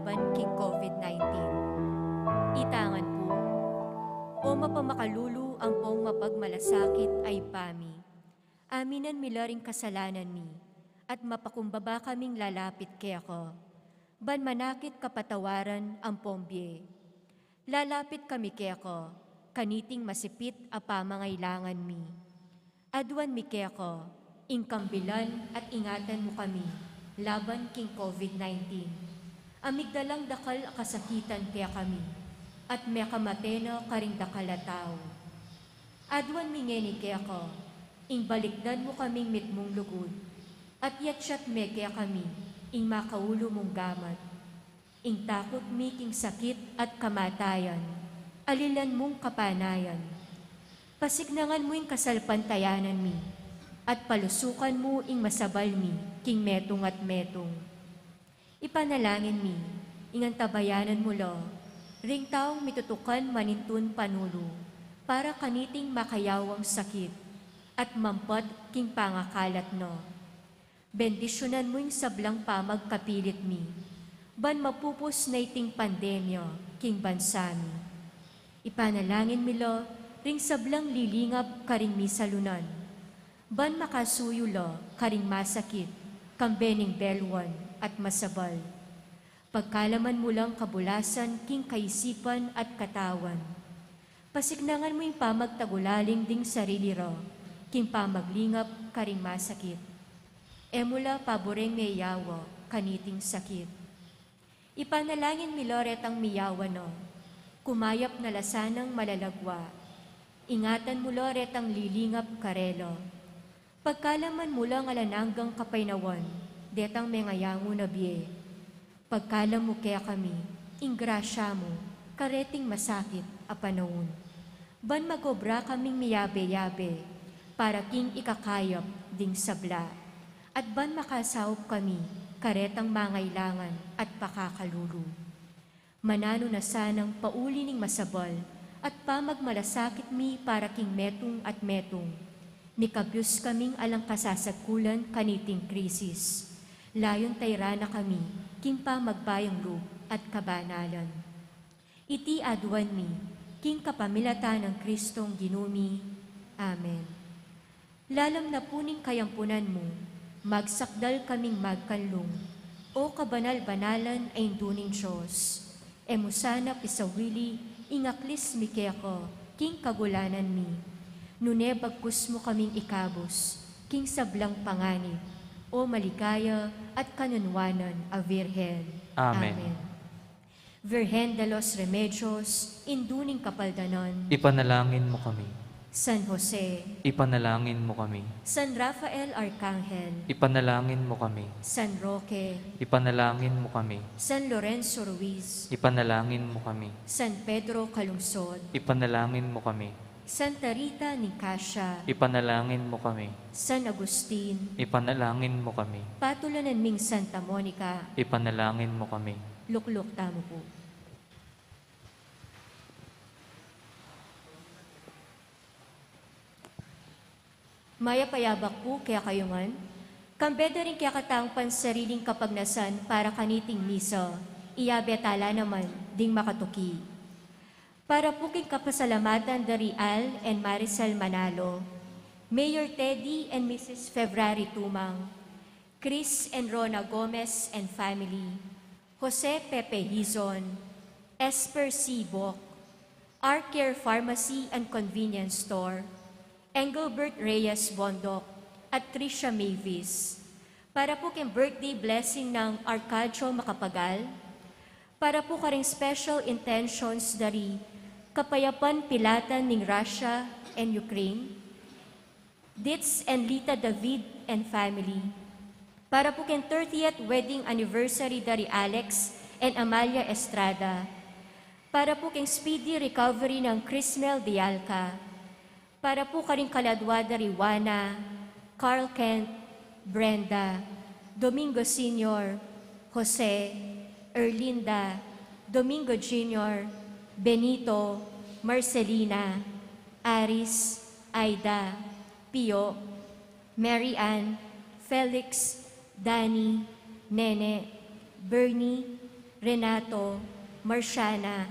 laban king COVID-19. Itangan po, o mapamakalulu ang pong mapagmalasakit ay pami. Aminan milaring kasalanan mi, at mapakumbaba kaming lalapit kay ako. Ban manakit kapatawaran ang pombye. Lalapit kami kay ako, kaniting masipit a pamangailangan mi. Aduan mi kay ako, ingkambilan at ingatan mo kami, laban king COVID-19. Amigdalang dakal a kasakitan kaya kami, at may kamatena karing dakal a tao. Aduan mi ngeni kaya ako, ingbalikdan mo kaming mitmong lugod, at yatsyat me kaya kami, ing makaulo mong gamat. Ing takot mi king sakit at kamatayan, alilan mong kapanayan. Pasignangan mo ing kasalpantayanan mi, at palusukan mo ing masabal mi, king metong at metong. Ipanalangin mi, ingan tabayanan mo lo, ring taong mitutukan manintun panulo, para kaniting makayawang sakit, at mampot king pangakalat no. Bendisyonan mo ing sablang pamagkapilit mi, ban mapupos na iting pandemya, king bansa mi. Ipanalangin mi lo, ring sablang lilingap karing mi salunan, ban makasuyo lo, karing masakit, kambening belwan at masabal. Pagkalaman mo lang kabulasan, king kaisipan at katawan. Pasignangan mo yung pamagtagulaling ding sarili ro, king pamaglingap karing masakit. Emula paboreng mayawa, kaniting sakit. Ipanalangin mi loret ang miyawa no, kumayap na lasanang malalagwa. Ingatan mo loret ang lilingap karelo. Pagkalaman mo lang alananggang kapainawan, detang mengayango na biye. Pagkalam mo kaya kami, ingrasya mo, kareting masakit a panahon. Ban magobra kaming miyabe-yabe, para king ikakayap ding sabla. At ban makasawop kami, karetang mangailangan at pakakalulu. Manano na sanang pauli ning masabal, at pamagmalasakit mi para king metong at metong. Nikabyos kaming alang kasasakulan kaniting krisis. Layon tayrana kami, king pamagbayang loob at kabanalan. Iti aduan mi, king kapamilatan ng Kristong ginumi. Amen. Lalam na puning kayampunan mo, magsakdal kaming magkanlong, o kabanal-banalan ay induning Diyos. Emusana pisawili, ingaklis mi kaya ko, king kagulanan mi. Nune bagkus mo kaming ikabos, king sablang panganib, o maligaya at kanunwanan a Virhen. Amen. Virhen de los Remedios, induning kapaldanon. Ipanalangin mo kami. San Jose, Ipanalangin mo kami. San Rafael Arcangel, Ipanalangin mo kami. San Roque, Ipanalangin mo kami. San Lorenzo Ruiz, Ipanalangin mo kami. San Pedro Calungsod, Ipanalangin mo kami. Santa Rita Nicasia, Ipanalangin mo kami. San Agustin, Ipanalangin mo kami. Patulanan ming Santa Monica, Ipanalangin mo kami. lukluk tamo po. Maya payabak po kaya kayungan, kambeda rin kaya katang pansariling kapagnasan para kaniting miso, iyabetala naman ding makatuki. Para po king kapasalamatan dari Al and Maricel Manalo, Mayor Teddy and Mrs. February Tumang, Chris and Rona Gomez and family, Jose Pepe Hizon, Esper C. Bok, R-Care Pharmacy and Convenience Store, Engelbert Reyes Bondok, at Tricia Mavis. Para po king birthday blessing ng Arcadio Macapagal, para po karing special intentions dari Kapayapan Pilatan ning Russia and Ukraine, Ditz and Lita David and family. Para po ken 30th wedding anniversary dari Alex and Amalia Estrada. Para po ken speedy recovery ng Crismel Dialca. Para po karing kaladwa dari Juana, Carl Kent, Brenda, Domingo Sr., Jose, Erlinda, Domingo Jr., Benito, Marcelina, Aris, Aida, Pio, Mary Ann, Felix, Danny, Nene, Bernie, Renato, Marciana,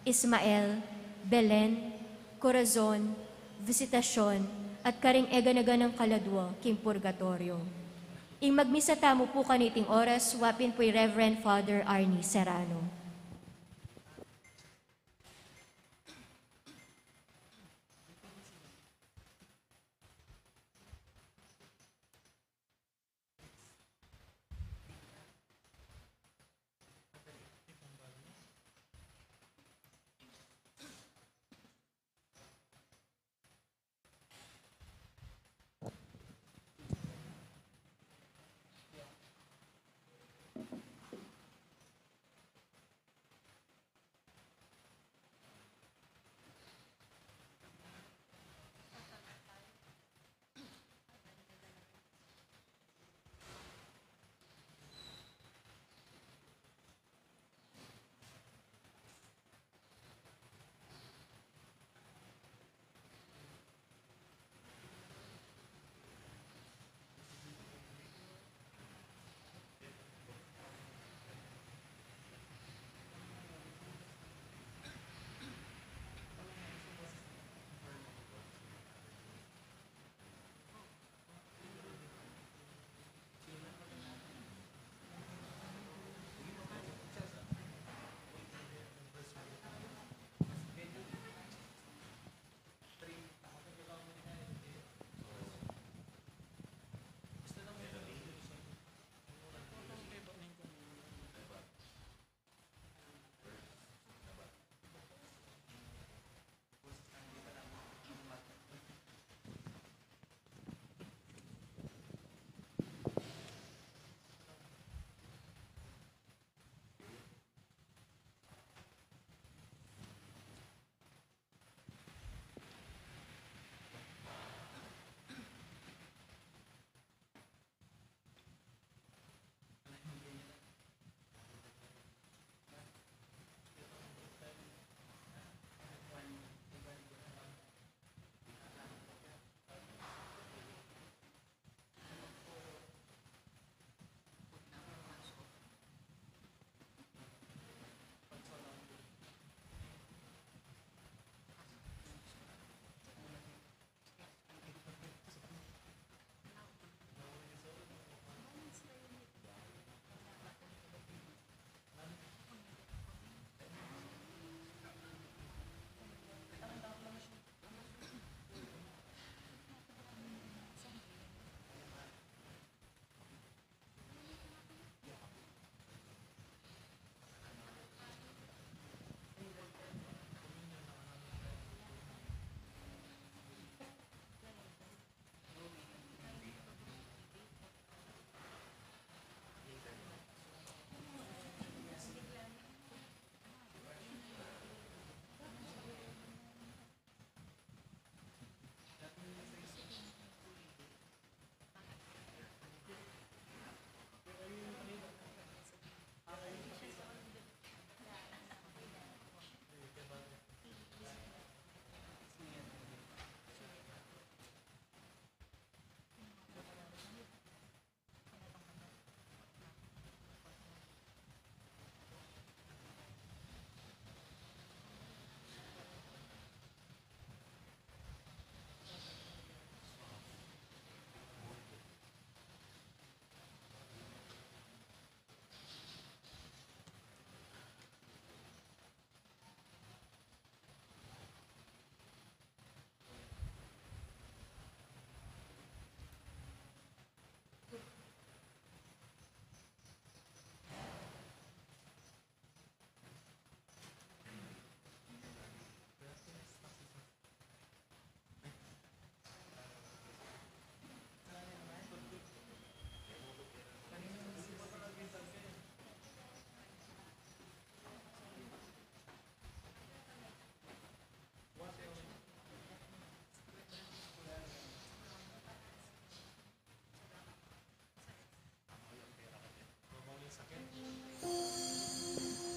Ismael, Belen, Corazon, Visitasyon, at karing ega-naga ng kaladwa, King Purgatorio. Ing magmisa tamo po kaniting oras, wapin po'y Reverend Father Arnie Serrano.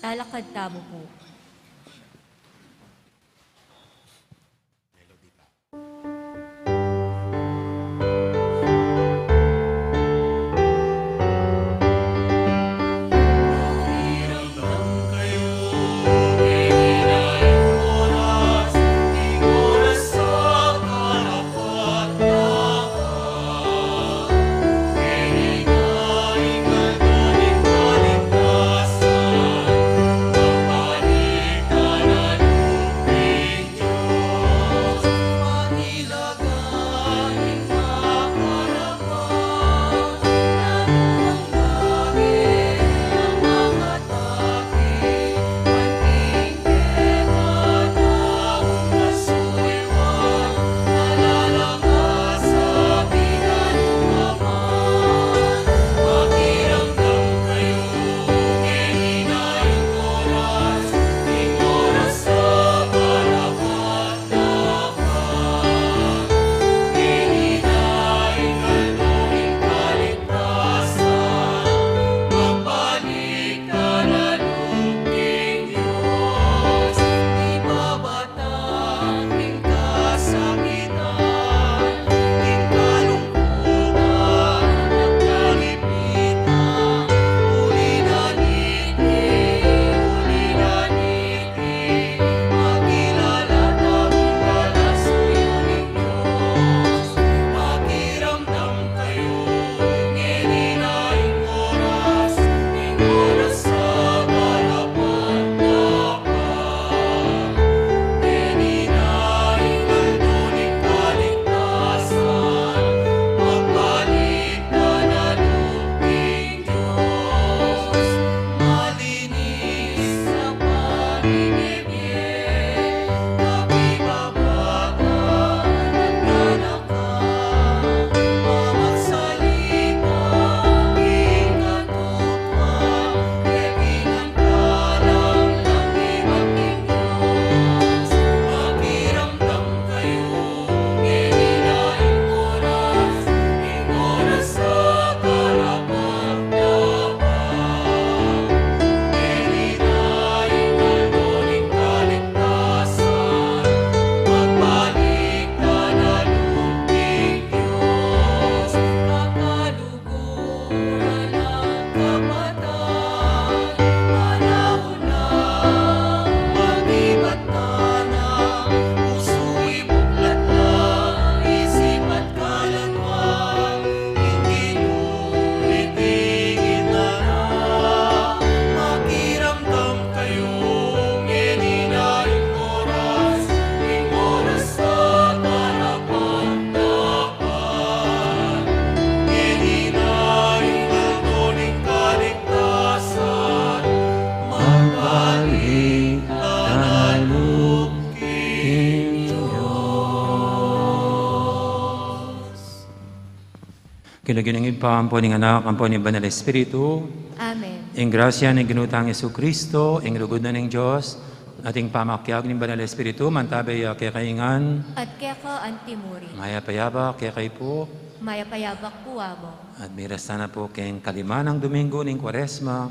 Talakad tamo po. Kinaginingid pa ang po ng anak, ang po ng Banal Espiritu, Amen. ang grasya ng ginutang Yesu Kristo, ang lugod na ng Diyos, ating pamakyag ng Banal Espiritu, mantabay kay kaingan, At kaya ka antimuri, maya payaba kay kay po, mayapayabak po amo. at miras na po kayong kalima ng Domingo ng Kwaresma,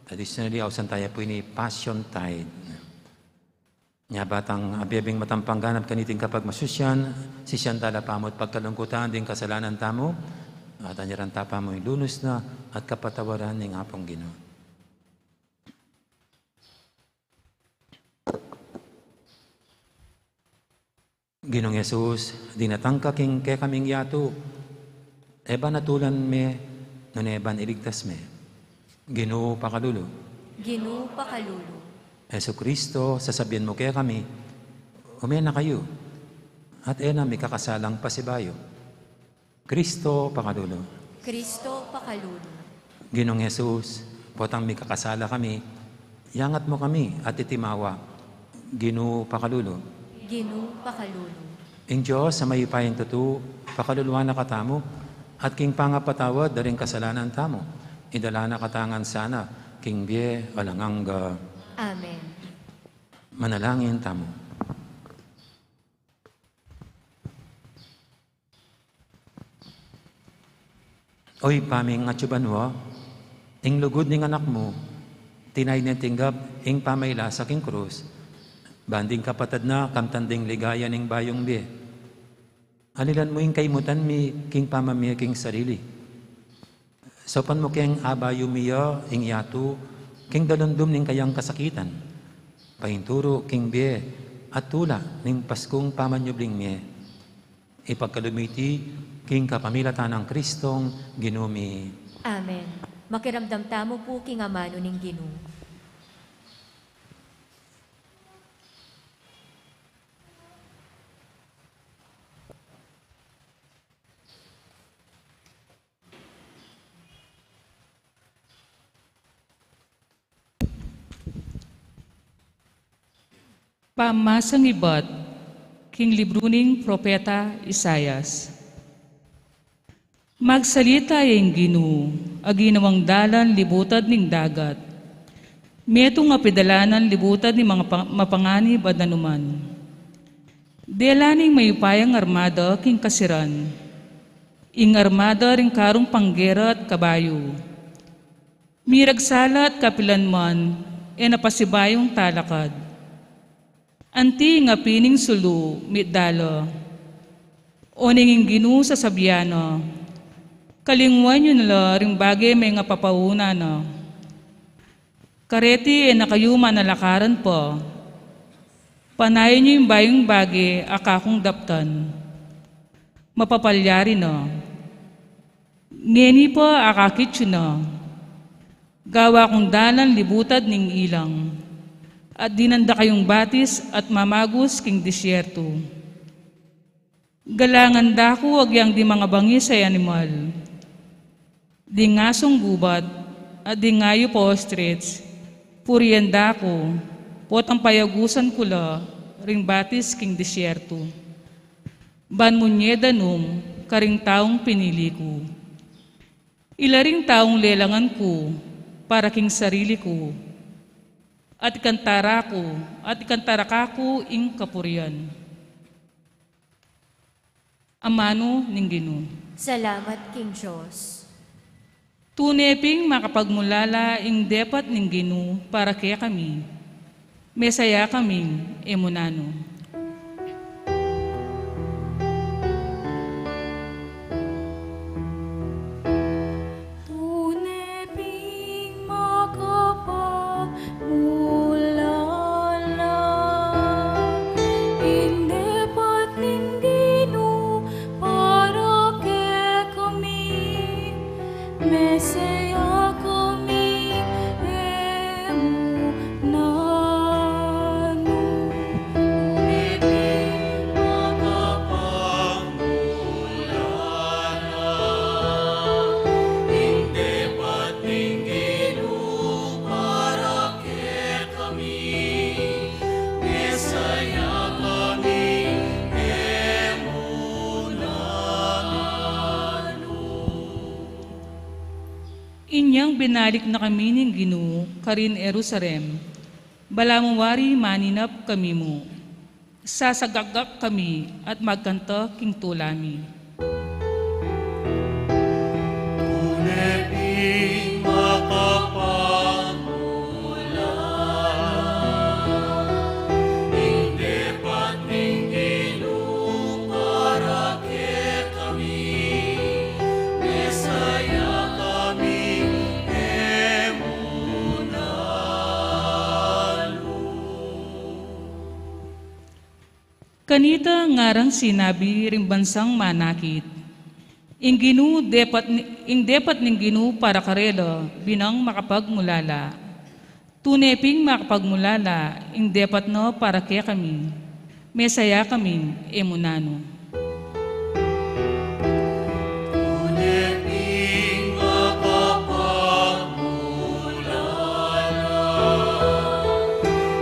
additionally, ausan tayo po ni Passion Tide. Nya batang abiyabing matampang ganap kaniting kapag masusyan, si Siyandala pamot pagkalungkutan din kasalanan tamo, at anyaran tapa mo lunos na at kapatawaran ng apong Ginoo. Ginong Yesus, dinatangka king kay kaming yato, eba natulan me, nun eban iligtas me. Ginoo pakalulo. Ginoo pakalulu. Yesu Kristo, sasabihin mo kaya kami, umena kayo, at ena may kakasalang pasibayo. Kristo pakalulo. Kristo pakalulu. Ginong Jesus, potang may kakasala kami, yangat mo kami at itimawa. Ginoo pakalulo. Ginoo pakalulu. Ing Diyos sa mayupayang tutu, pakaluluan na katamo, at king pangapatawad daring kasalanan tamo. Idala na katangan sana, king bie alanganga. Amen. Manalangin tamo. Oy paming atsubanwa, ing lugod ning anak mo, tinay na tinggap, ing pamayla sa king krus, banding kapatad na, kamtanding ligaya ning bayong bie. Alilan mo ing kaimutan mi, king pamamiya king sarili. Sopan mo king abayo miya, ing yato, king dalundom ning kayang kasakitan. Pahinturo king bie, at tula ning paskong pamanyubling miye. Ipagkalumiti, king kapamilatan ng Kristong ginumi. Amen. Makiramdam tamo po king amano ning Ginoo. Pamasang ibat, king libro ning Propeta Isayas. Magsalita yung Ginoo, aginawang dalan libutad ning dagat. Meto nga pedalanan libutad ni mga mapangani badanuman. Delaning mayupayang armada king kasiran. Ing armada ring karong panggera at kabayo. Miragsalat kapilanman, e napasibayong talakad. Anti nga pining sulu, mitdalo. O ninging Ginoo sa sabyano. Kalingwan yun nila ring bagay may nga papauna na. Kareti e nakayuma na lakaran po. Panayin niyo yung bayong bagay akakong daptan. Mapapalyari na. Ngeni po akakit yun na. Gawa kong dalan libutad ning ilang. At dinanda kayong batis at mamagos king disyerto. Galangan dako agyang di mga bangis ay animal. Di ngasong gubat at di ngayo po ostrich, puriyan dako, potang payagusan kula, ring batis king disyerto. Ban munyeda num, karing taong pinili ko. Ilaring taong lelangan ko, para king sarili ko. At ikantara ko, at ikantara kako ing kapurian. Amano ning Ginoo. Salamat king Diyos. Tuneping makapagmulala ing depat ning Ginoo para kaya kami. Mesaya kaming emunano. binalik na kami ng Ginoo karin Jerusalem. Balamawari maninap kami mo. Sasagagak kami at magkanta king tulami. Uneping makapagmula, hindi ba't Ginoo para kay kami, Mesaya kami, Kanita ngarang sinabi ring bansang manakit. Ing depat ning Ginoo para karelo binang makapagmulala. Tuneping makapagmulala ing depat no para kaya kami. Mesaya kami emunano. uneping makapagmula,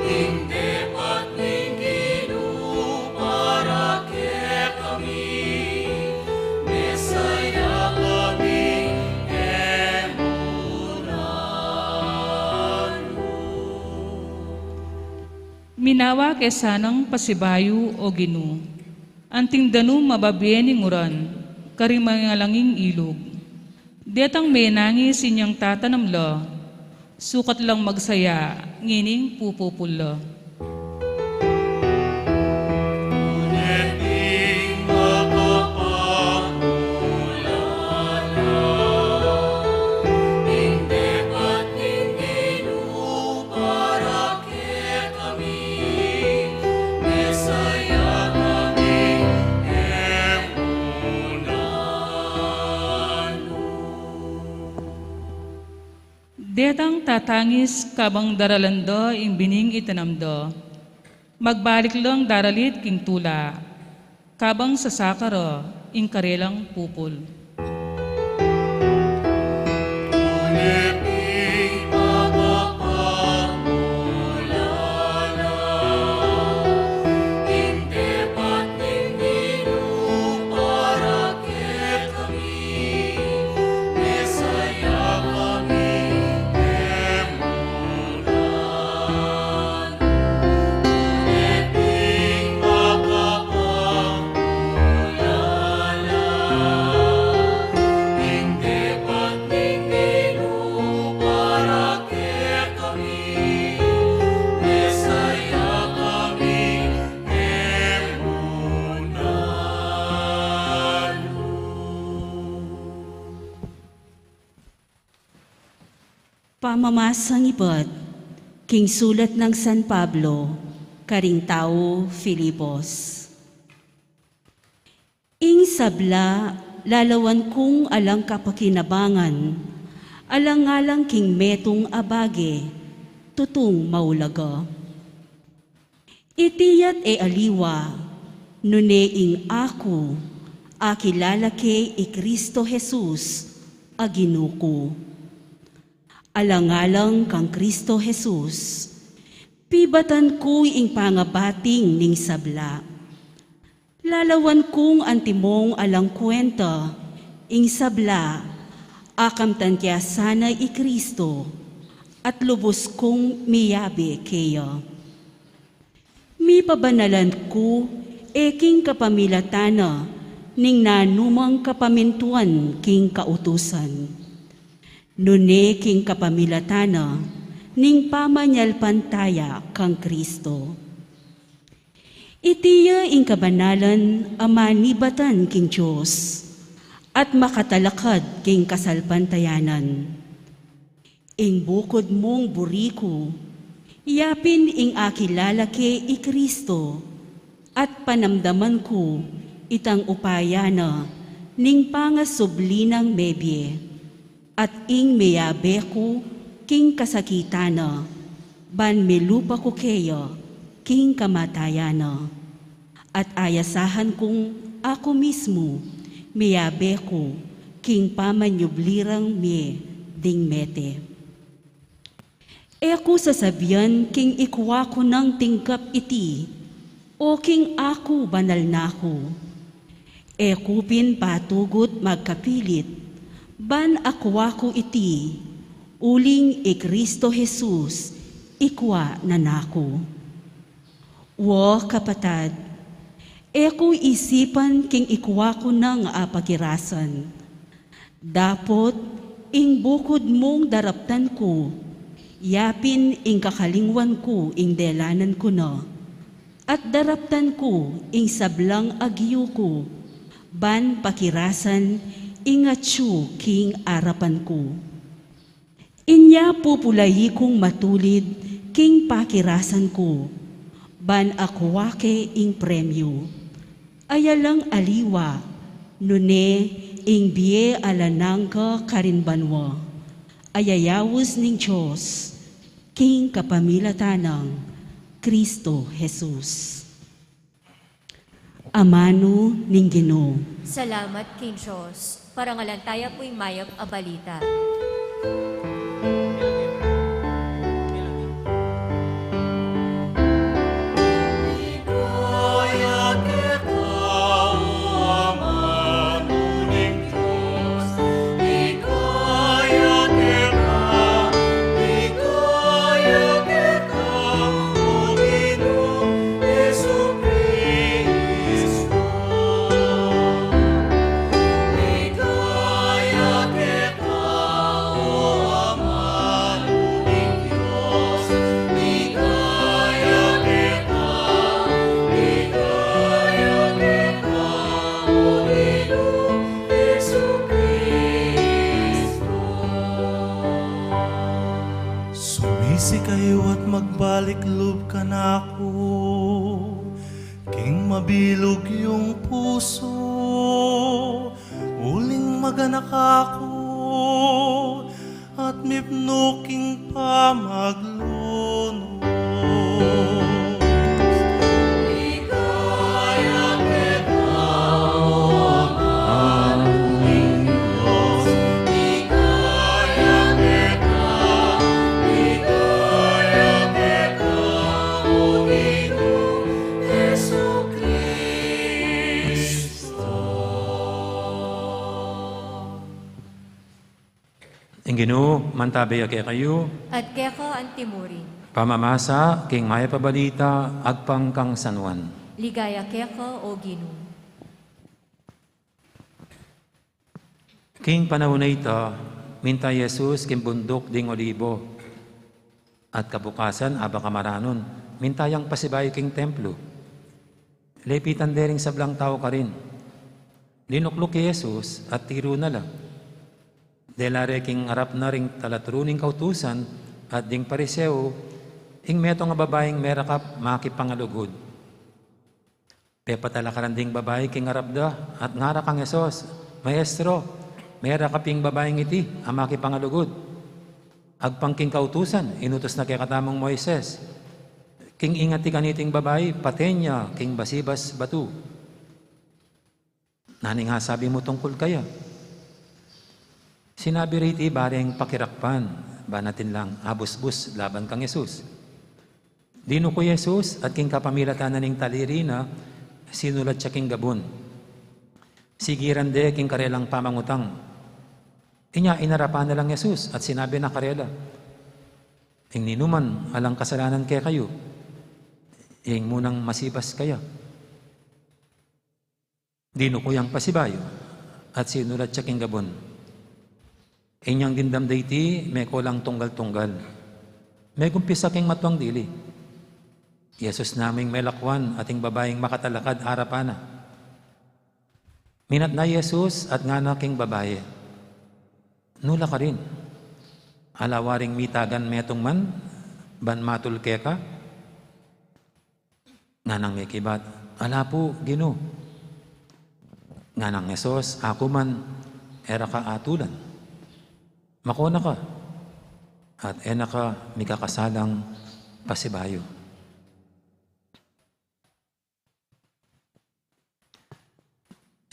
hindi ba't Ginoo para kay kami, Mesaya kami, Minawa kesanang pasibayo o Ginoo. Anting danu mababien ing uran, karimangalanging ilog. Detang menangi sinyang tatanamla, sukat lang magsaya, ngining pupupulla. uneping makapagmula, hindi ba't Ginoo para kay kami, Mesaya kami, Detang tatangis kabang daralando ing bining itanamdo. Magbalik lang daralit king tula, kabang sasakaro ing karelang pupul. uneping makapagmula, hindi ba't Ginoo para kay kami, Mesaya kami, uneping makapagmula, hindi ba't Ginoo para kay kami, Mesaya kami, Pamamasang ibat, king sulat ng San Pablo, karing tao Filipos. Ing sabla, lalawan kong alang kapakinabangan, alang-alang king metong abage, tutong maulaga. Itiyat e aliwa, nune ing ako, akilalake i Kristo Jesus, aginuko. Alangalang kang Kristo Jesus, pibatan ko ing pangabating ning sabla. Lalawan kong antimong alang kwenta, ing sabla, akam tantya sana i Kristo, at lubos kong miyabi kayo. Mi pabanalan ko, king kapamilatana, ning nanumang kapamintuan king kautusan. Nune king kapamilatana, ning pamanyalpantaya kang Kristo. Itiya ing kabanalan amanibatan king Diyos, at makatalakad king kasalpantayanan. Ing bukod mong buriko, yapin ing akilalake i Kristo, at panamdaman ko itang upayana, ning pangasublinang mebye. At ing meyabe ko, king kasakitana, ban melupa ko kayo, king kamatayana. At ayasahan kong ako mismo, meyabe ko, king pamanyublirang me, ding mete. Eko sasabihan, king ikuwa ko ng tingkap iti, o king ako banal na ko. Ekupin patugot magkapilit, ban akwa ko iti, uling Kristo Jesus, ikwa na nako. Wo kapatad, eko isipan king ikwa ko ng apagirasan. Dapot, ing bukod mong daraptan ko, yapin ing kakalingwan ko ing delanan ko na. At daraptan ko ing sablang agyo ko, ban pakirasan ing atsu king arapan ko. Inya pupulayi kong matulid king pakirasan ko, ban akwake ing premyo. Ayalang aliwa, nune ing biye alanangka karinbanwa. Ayayawus ning Diyos, king kapamilatanang Kristo Jesus. Amano ning Ginoo. Salamat king Diyos. Parangalantaya po'y mayap a balita. Ikaya kita, manuning Diyos. Ikaya kita, Panginoong Jesucristo. Ikaya kita, manuning Diyos. Ikaya kita, Panginoong Jesucristo. Sumisi kayo at magbalik loob ka na ako, king mabilog yung puso, uling maganak ako, at mipnuking pa maglunos. Ikaya kita, manuning Diyos. Ikaya kita, Panginoong Jesucristo. Ing Ginoo, mantabay ake kayo, At keka ang timurin. pamamasa, king maya pabalita, agpang kang sanwan. Ligaya keka o Ginoo. King panahon na ito, minta Jesus king bundok ding olibo. At kabukasan, aba kamaranon, mintayang pasibay king templo. Lepitan dering sablang tao ka rin. Linuklok kay Jesus at tiro na lang. Delare king arap na ring talatruning kautusan at ding pariseo, ing meto nga babaeng merakap makipangalugod. Pepatala ka ding babae king arap da at ngara kang Jesus, Maestro, merakaping babaeng iti ang makipangalugod. Agpang king kautusan, inutos na kay katamong Moises. King ingati kaniting babae, patenya, king basibas batu. Nani nga sabi mo tungkol kaya? Sinabi riti bareng pakirakpan, ba natin lang abus-bus laban kang Jesus. Dino ko Jesus at king kapamilatan na ning talirina, sinulat siya king gabon. Sigiran de king karelang pamangutang. Inya inarapan na lang Jesus at sinabi na karela, ing ninuman alang kasalanan kaya kayo, ing munang masibas kaya. Dino ko yang pasibayo at sinulat siya king gabon. Inyang dindam dayti, may kolang tunggal-tunggal. May kumpisa king matwang dili. Yesus naming may lakwan ating babaeng makatalakad harapana. Minat na Yesus at nga na king babae. Nula ka rin. Alawaring mitagan metong man, ban matul keka. Nga nang ikibat, ala po, Ginoo. Nga nang Yesus, ako man, era ka atulan. Makona ka, at ena ka mikakasalang pasibayo.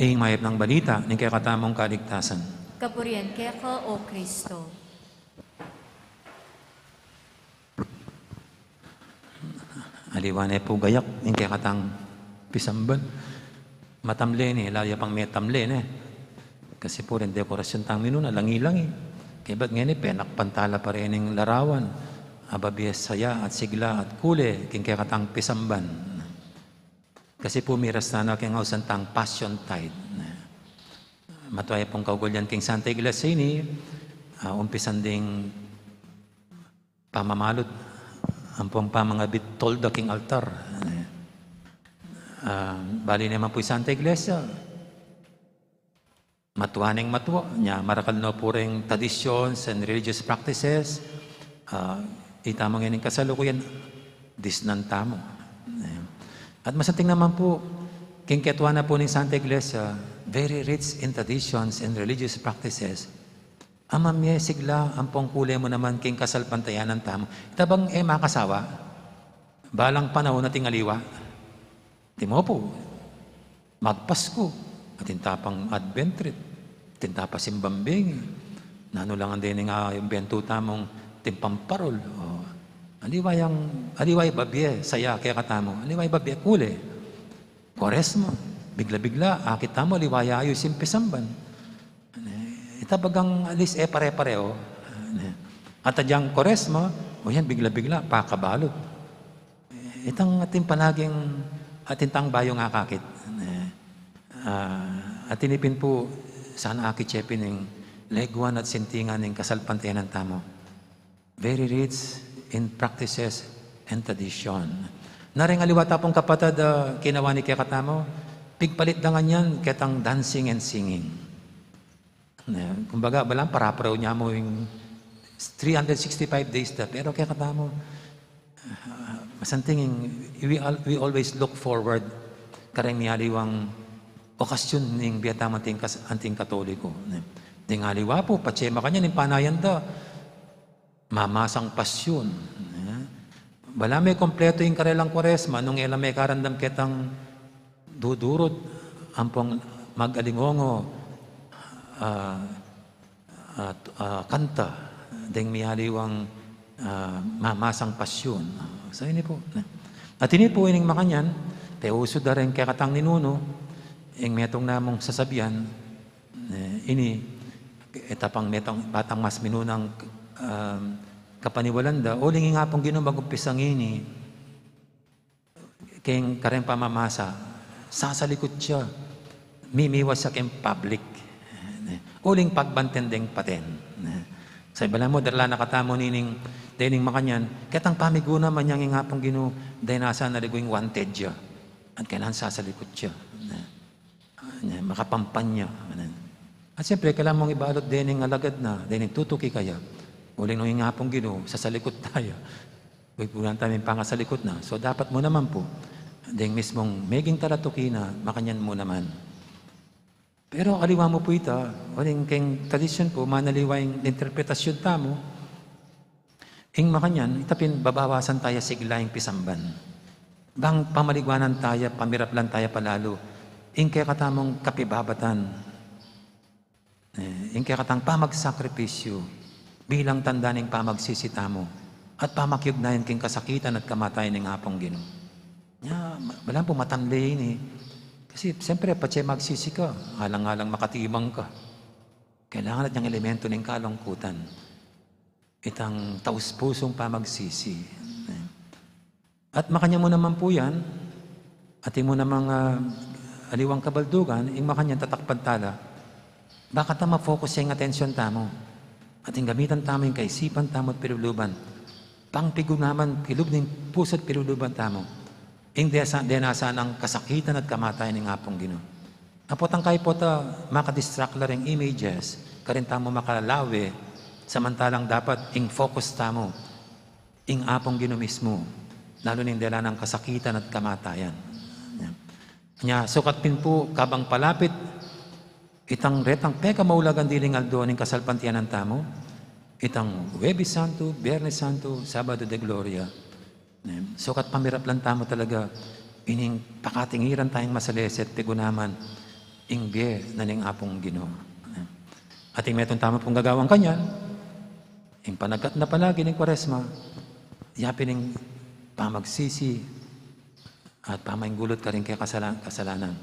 Ing mayap ng balita, ng kaya katamong kaligtasan. Kapurian keka o Kristo. Aliwanay po gayak, ng kaya katang pisamban. Matamlen laya pang metamlen Kasi po rin dekorasyon tang minuna, langi-langi. Kaya ba't ngayon penak pantala pa rin yung larawan, ababiyas saya at sigla at kule, king kaya katang pisamban. Kasi pumiras na king hausan tang passion tide. Matuay pong kaugulyan king Santa Iglesia ini, umpisan ding pamamalot, ang pong pamangabit tolda king altar. Bali naman po Santa Iglesia, matuaning matuwa niya, marakal no puring traditions and religious practices, itamang yan yung kasalukuyan, disnantamo. At masating naman po, king ketwa na po ng Santa Iglesia, very rich in traditions and religious practices. Amamye sigla, ang pongkule mo naman king kasalpantayan ng tamo. Itabang makasawa, balang panahon na tingaliwa, timo po, magpasko, at intapang Advent trip, tintapa simbambing, nano lang ang din nga yung bento tamong timpamparol. Aliway babye, saya kaya katamo, aliway babye, kule, Koresma, bigla-bigla, akit tamo, aliwaya ayo simpisamban. Itabagang alis pare-pareho. At adyang Koresma, o yan, bigla-bigla, pakabalot. Itang ating panaging atintang bayong akakit. At tinipin po, sana akit ng leguan at sintingan ng kasalpantayan ng tamo. Very rich in practices and tradition. Naring aliwata pong kapatid, kinawa ni kaya katamo, pigpalit dangan yan, ketang dancing and singing. Kumbaga, balang paraparaw niya mo yung 365 days na, pero kaya katamo, masantingin, we always look forward kareng nialiwang okasyon ng biyatama anting katoliko. Ding aliwa po, patsema kanya, ng panayan da, mamasang pasyon. Bala may kompleto yung karelang Kwaresma, nung ilang may karandam ketang dudurot, ampong magalingongo, kanta, ding miyaliwang mamasang pasyon. So ini po. At ini po ining makanyan, teuso da rin kaya katang ninuno, ing metong namong sasabihan, ini, etapang metong batang mas minunang kapaniwalanda, uling nga pong ginumagumpisang ini, king kareng pamamasa, sasalikot siya, mimiwas sa king public, uling pagbantendeng paten. Sa ibala mo, darla nakatamo nining dining makanyan, katang pamiguna man niyang nga pong ginu, dahil nasa naliguing wanted siya, at kailangan sasalikot siya, makapampan niya. At siyempre, kailangan mong ibalot dining alagad na, dining tutuki kaya, uling nung nga pong ginu, sasalikot tayo, pupunan tayo pangasalikot na. So dapat mo naman po, ding mismong meging talatuki na, makanyan mo naman. Pero aliwa mo po ita, uling keng tradisyon po, manaliwa yung interpretasyon tamo, ing makanyan, itapin babawasan tayo sigla yung pisamban. Bang pamaligwanan tayo, pamirap lang tayo palalo, ing kaya katamong kapibabatan, ing kaya katang pamagsakripisyo, bilang tanda ng pamagsisita mo, at pamakyugnayan king kasakitan at kamatayan ng hapong Ginoo. Walang po matamlay ini. Kasi siyempre, patse magsisi ka, halang-halang makatibang ka. Kailangan at yung elemento ng kalungkutan. Itang taus-pusong pamagsisi. At makanya mo naman po yan, at mo namang aliwang kabaldugan, yung makanya tatakpan tala, baka ta ma-focus yung atensyon tamo. At yung gamitan tamo yung kaisipan tamo at piluluban. Pangpigunaman, pilub ng puso at piluluban tamo. Yung denasa ng kasakitan at kamatayan ng hapong Ginoo. Apotang kayo po ta makadistract la ring images, karin tamo makalalawe, samantalang dapat ing focus tamo, ing hapong Ginoo mismo, lalo ning dela ng kasakitan at kamatayan. Sukat pin po, kabang palapit, itang retang peka maulagan diling aldo ng kasalpantian ng tamo, itang Huwebes Santo, Biyernes Santo, Sabado de Gloria. Sukat pamirap lang tamo talaga, ining pakatingiran tayong masaleset, tigunaman, ing biye na ning apong Ginoo. Ating metong tamo pong gagawang kanyan, ing panagat na palagi ng Kwaresma, yapin ng pamagsisi, at pamainggulot ka rin kaya kasalanan.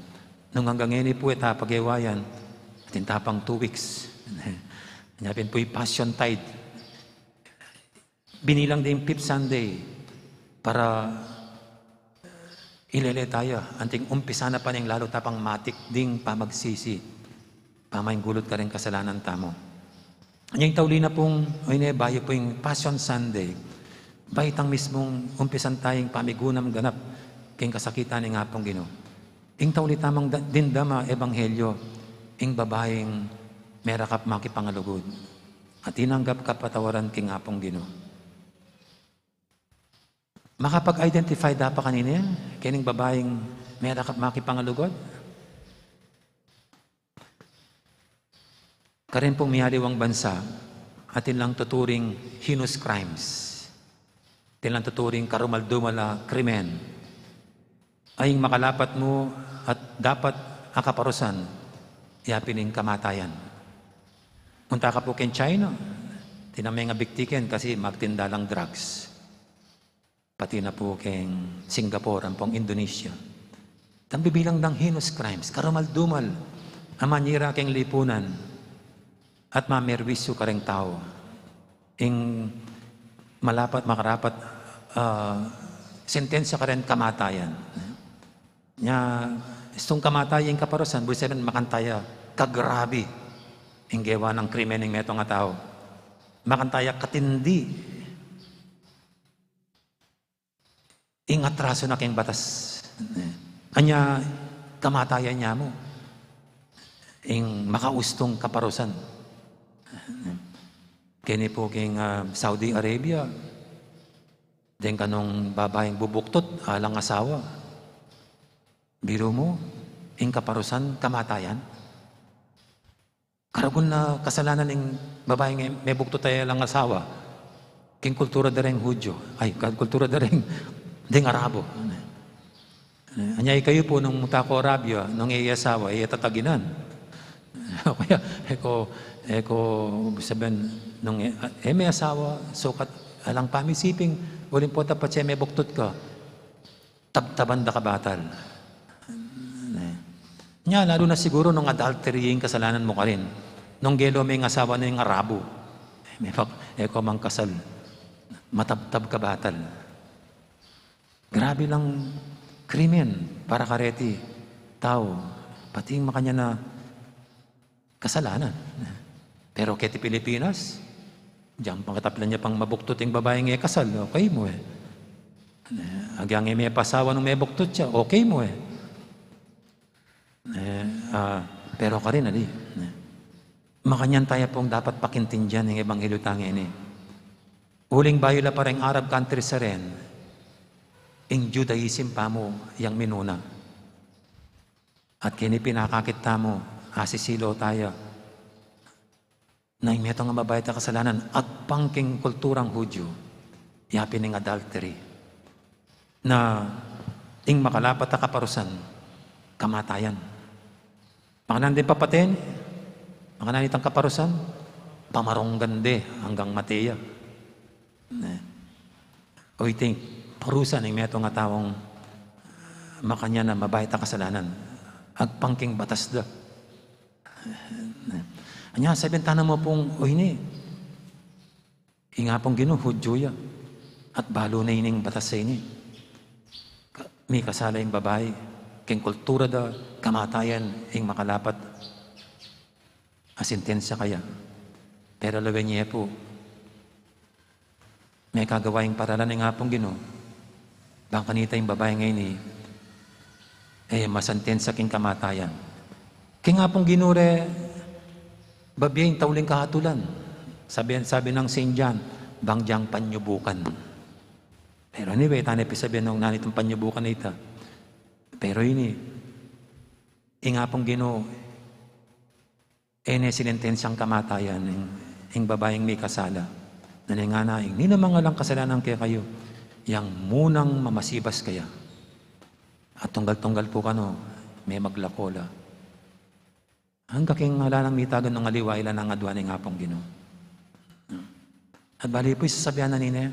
Nung hanggang ngayon po, pag-ewayan, at tapang 2 weeks. Hanapin po'y Passion Tide. Binilang din 5th Sunday para ilele tayo. Anting umpisa na pa ning lalo tapang matik ding pamagsisi. Pamaing gulot ka rin kasalanan tamo. Anyang tauli na pong, bayo po yung Passion Sunday. Baitang mismong umpisan tayong pamigunam ganap king kasakitan ng nga pong Ginoo. Ing tauli tamang dindama ebanghelyo, ing babaeng merakap makipangalugod. At tinanggap kapatawaran king nga pong Ginoo. Makapag-identify dapat kanina kining babaeng merakap makipangalugod? Karin pong miyaliwang bansa, atin lang tuturing heinous crimes. Atin lang tuturing karumal-dumala krimen. Aying makalapat mo at dapat akaparusan, yapining kamatayan. Punta ka po kin China, tinamay nga biktiken kasi magtinda lang drugs. Pati na po kin Singapore, ang pong Indonesia. Tambibilang ng heinous crimes, karumal-dumal, amanyira king lipunan, at mamerwisyo ka ring tao. Ing makarapat, sentensya ka rin kamatayan. Nya, istong kamatayan kaparusan, buwi sabihin makantaya, kagrabe, ing gawa ng krimen ng meto nga tao. Makantaya katindi, ing atraso na king batas. Anya, kamatayan niya mo, ing makaustong kaparusan. Kini po king Saudi Arabia, din kanong babaeng bubuktot, alang asawa. Biro mo, ing kaparusan, kamatayan. Karagun na kasalanan ng babaeng may buktot tayo lang asawa, king kultura da rin Hudyo, kultura da rin ding Arabo. Anyay kayo po nung mutako Arabia, nung iasawa, tataginan. Kaya, eko sabihin, nung may asawa, sukat, alang pamisiping, uling po tapat siya may buktot ka, tabtaban da ka batal. Nya, lalo na siguro nung adultery yung kasalanan mo ka rin. Nung gelo may asawa na yung Arabo, eko mang kasal, matabtab ka batal. Grabe lang krimen para kareti, tao, pati yung makanya na kasalanan. Pero keti Pilipinas, diyan pangkataplan niya pang mabuktot yung babaeng kasal, okay mo eh. Agyang may pasawa nung may buktot siya, okay mo eh. Pero ka rin, makanyan tayo pong dapat pakintindihan ng ebanghelyo tangin eh. Uling bayo la parang Arab countries sa rin, ing Judaism pa mo yang minuna. At kini pinakakit mo, asisilo tayo, na imeto nga mabayad na kasalanan, agpangking kulturang Hudyo, yapin ng adultery, na ing makalapat na kaparusan, kamatayan. Makanan din papatin, makanan itang kaparusan, pamaronggan de hanggang mateya. O iting, parusan ng meto nga tawong makanya na mabayad na kasalanan, agpangking batas da. Anya, sabihin mo pong, inga pong Ginoo, Hudyo ya, at balo na ining batas sa ini. May kasala yung babae, king kultura da, kamatayan, ing makalapat, asintensya kaya. Pero lawin niya po, may kagawaing paralan ng nga pong Ginoo, bang kanita yung babae ngayon masantensya king kamatayan. King nga pong Ginoo babiyang tauling kahatulan. Sabi ng St. John, bangjang panyubukan. Pero anyway, tanay sabihin ng nanitong panyubukan na ita. Pero inga pong Ginoo, sinintensyang kamatayan, ing babaeng may kasala. Naninganaing, ni naman nga lang kasalanan kaya kayo, yang munang mamasibas kaya. At tunggal-tunggal po may maglakola. Hanggang king halanang mitagan ng aliwa, ilan ang adwa ng apong Ginoo. At bali po'y sasabihan na nina,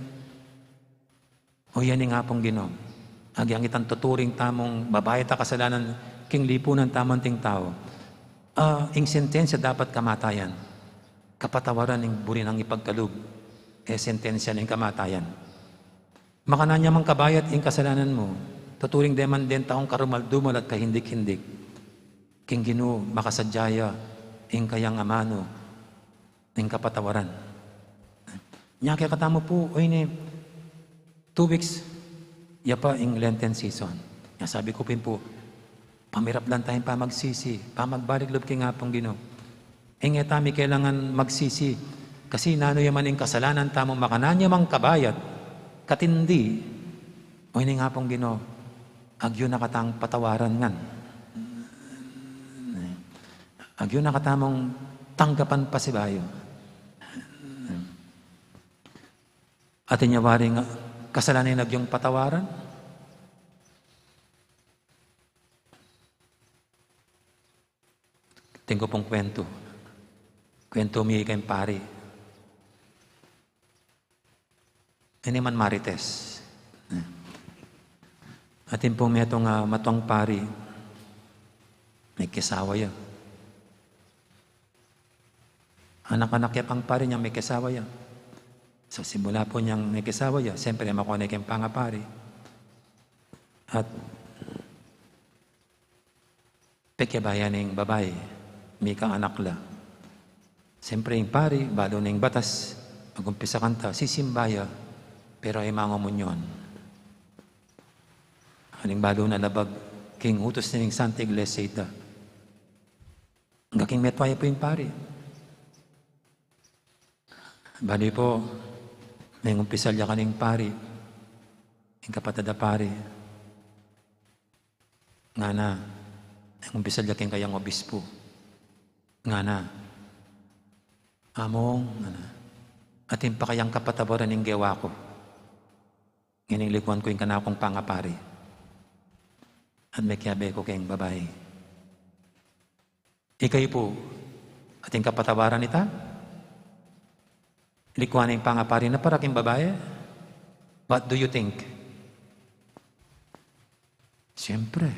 o yan ng apong Ginoo, agyang itang tuturing tamong babae ta kasalanan, king lipunan tamang ting tao, ing sentensya dapat kamatayan. kapatawaran ng buri ng ipagkalub, sentensya ng kamatayan. Makananya mang kabayat ing kasalanan mo, tuturing deman den taong karumaldumal at kahindik-hindik. King Ginoo makasadyaya ing kayang amano ing kapatawaran. Nya kaya katamo po, oy ni 2 weeks, yapa ing Lenten season. Nya sabi ko pin po, pamirap lang tayong pamagsisi, pamagbalik loob kay nga pong Ginoo. Inge tami kailangan magsisi, kasi nano yaman ing kasalanan tamo makananya mang kabayat, katindi, o ini nga pong Ginoo, agyo nakatang patawaran ngan. Agyo nakatamong tanggapan pasibayo. At inyawaring kasalanan nagyong patawaran. Tingko pong kwento. Kwento mi kayong pari. Ini man Marites. Atin pong may itong matuang pari. May kisawa yan. Anak-anak ya pang pari niya may kisawa yan. So simula po niyang may kisawa yan. Siyempre makuha kayong pangapari. At pekyabayan ng babae. May kang anak la. Siyempre yung pari, balo na yung batas, mag-umpisa kanta, sisimbaya, pero ay mga munyon. Aning balo na labag, king utos na yung Santa Iglesia ita. Hanggang king metwaya po yung pari. Bali po, may umpisa liya kaning pari, yung kapatada pari. Nga na, umpisa liya king kayang obispo. Nga na, among, atin pa kayang kapatawaran ng gawa ko. Inilikuan ko yung kanakong pangapari. At may kiyabe ko kayong babae. Ikay po, ating kapatawaran ita? Likuan yung pangapari na para kayong babae? What do you think? Siyempre,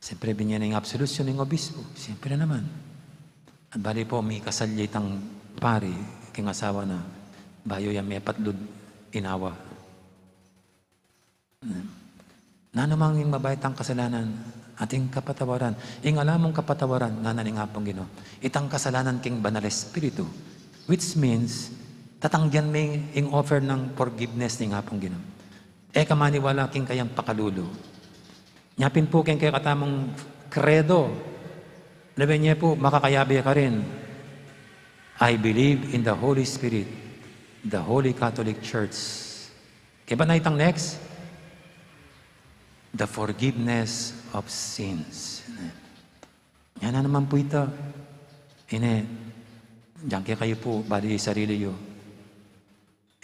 siyempre, binyan ng absolusyon ng obispo. Siyempre naman. At bali po, may kasalyitang pari, king asawa na, bayo yan may patlud inawa. Nanamang yung mabaytang kasalanan, ating kapatawaran. Ing alamong kapatawaran, nga naning hapong Ginoo. Itang kasalanan king banal espiritu, which means, tatanggihan may ing offer ng forgiveness ng hapong Ginoo. Kamaniwala king kayang pakalulo. Nyapin po kayong kaya katamong kredo. Labi niya po, makakayabi ka rin. I believe in the Holy Spirit, the Holy Catholic Church. Kaya ba na itang next? The forgiveness of sins. Yan na naman po ito. Diyan kaya kayo po, bali sarili yo.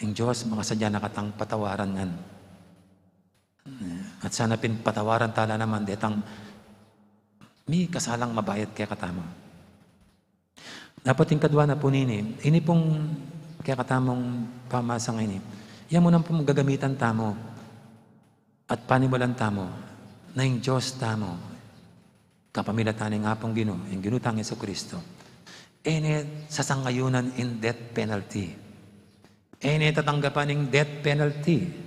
Ang Diyos, makasadya nakatang patawaran nga. At sana patawaran tala naman detang may kasalang mabayad kaya katama. Dapat yung kadwa na po ini pong kaya katamong pamasang ini. Yan mo nang pong gagamitan tamo at paniwalan tamo na yung Diyos tamo kapamilatan ng apong Ginoo, yung ginutang Jesucristo. Sasangayunan in death penalty. Tatanggapan ng death penalty.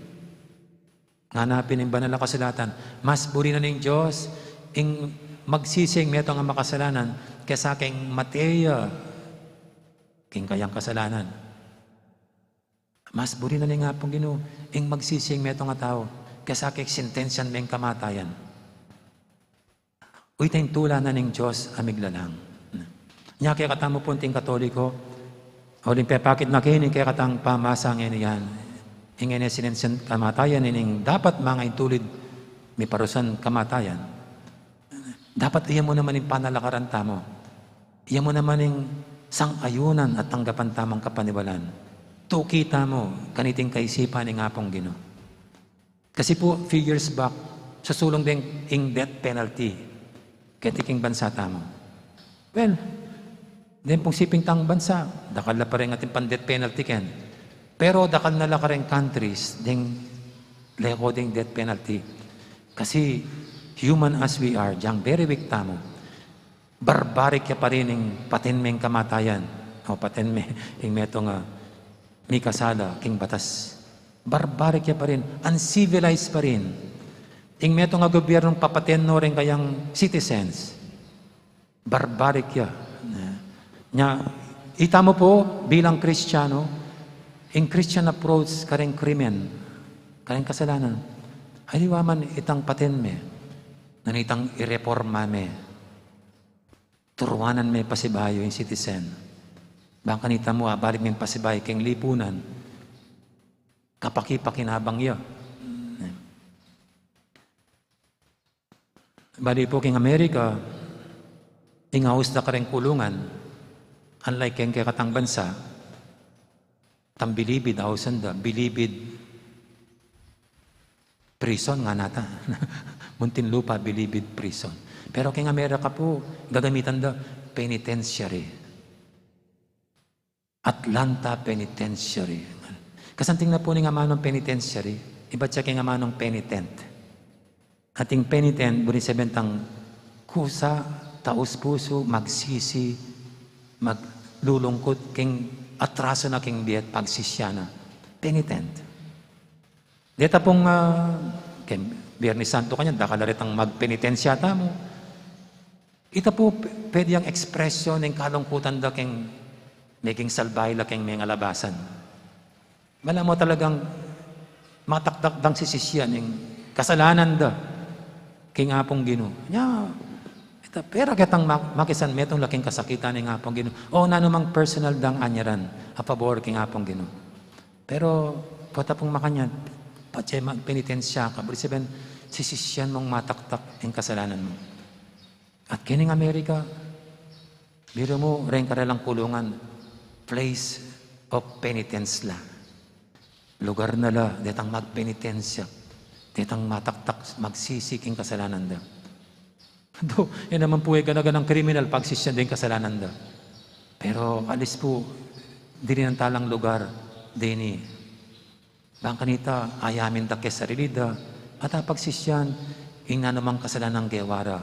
Hanapin ng banal na kasulatan. Mas buri na ng Diyos ing magsising meto nga makasalanan kaysa aking mateya king kayang kasalanan. Mas buri na nga pong Ginoo ing magsising meto nga tao kaysa aking sentensyan meng kamatayan. Uy tayong tula na ng Diyos amiglalang. Nya kaya katamo po ting Katoliko o limpepakit na kini kaya katang pamasang yan. Ingin sinensen kamatayan ining dapat mga itulid may parusan kamatayan. Dapat iyan mo naman yung panalakaran tamo. Iyan mo naman yung sangayunan at tanggapan tamang kapaniwalan. Tukita mo kaniting kaisipan ng apong Ginoo. Kasi po, few years back, susulong din ing death penalty kaya tiking bansa tamo. Well, din pong siping tang bansa, dakal na pa rin ating pan death penalty ken. Pero dakal na ka rin countries ding leko ding death penalty. Kasi human as we are, diyang very weak tamo. Barbaric ya pa rin yung patenmeng kamatayan. O patenme, yung metong may kasala, king batas. Barbaric ya pa rin. Uncivilized pa rin. Yung metong gobyernong papatenno rin kayang citizens. Barbaric ya. Nya, ita mo po bilang Kristiyano, in Christian approach kareng krimen, kareng kasalanan, ay liwaman itang patenme, nanitang ireforma me, turuanan me pasibayo yung citizen. Baka nita mo, balik may pasibayo keng lipunan, kapaki-pakinabang ya. Bali po king Amerika, ingaus na kareng kulungan, unlike keng katang bansa, tambilibid, ausanda, bilibid, prison nga nata. Muntinlupa, bilibid, prison. Pero keng Amerika po, gagamitan da, penitentiary. Atlanta Penitentiary. Kasanting na po ni nga manong penitentiary, iba't siya keng nga manong penitent. Ating penitent, bunin sabentang kusa, taos puso, magsisi, maglulungkot, king atraso na king biyat, pagsisyana. Penitent. Deta pong, Biyernes Santo kanya, dakalarit ang magpenitensyata mo. Ita po, pwede ang ekspresyon ng kalungkutan da king making salbay la king may alabasan. Wala mo talagang matakdak dang sisisyan ng kasalanan da king apong Ginoo. Nya, pero kitang makisan metong laking kasakitan ng apong Ginoo. O nanumang personal dang anyaran a pabor king apong Ginoo. Pero pata pong makanya patse penitensya ka, bali sabihin sisisyan mong mataktak ang kasalanan mo. At kining Amerika, biro mo ren karalang kulungan, place of penitence la. Lugar na la, detang magpenitensya, detang mataktak, magsisik ang kasalanan da. Do, yan naman po ay ganagan ng kriminal pagsisyan din kasalanan da. Pero alis po, diri ng talang lugar, dini. Bang kanita, ayamin da kesarili da, at pagsisyan, ing namang kasalanan ng gewara,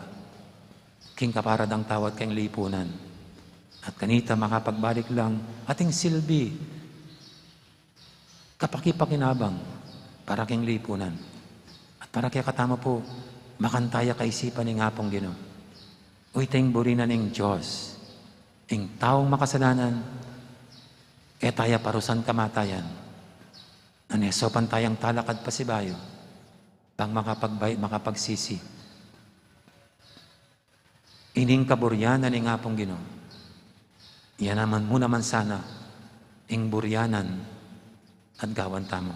king kaparadang tawad kang lipunan. At kanita makapagbalik lang, ating silbi, kapakipakinabang, para king lipunan. At para kaya katama po, makantaya kaisipan ng apong Ginoo. Uy, tayong burinan ng Diyos, ing taong makasalanan, etaya parusan kamatayan, aneso pantayang talakad pasibayo, pang makapagsisi. Ining kaburyanan ng apong Ginoo. Yan naman mo naman sana, ing buryanan at gawan tamo.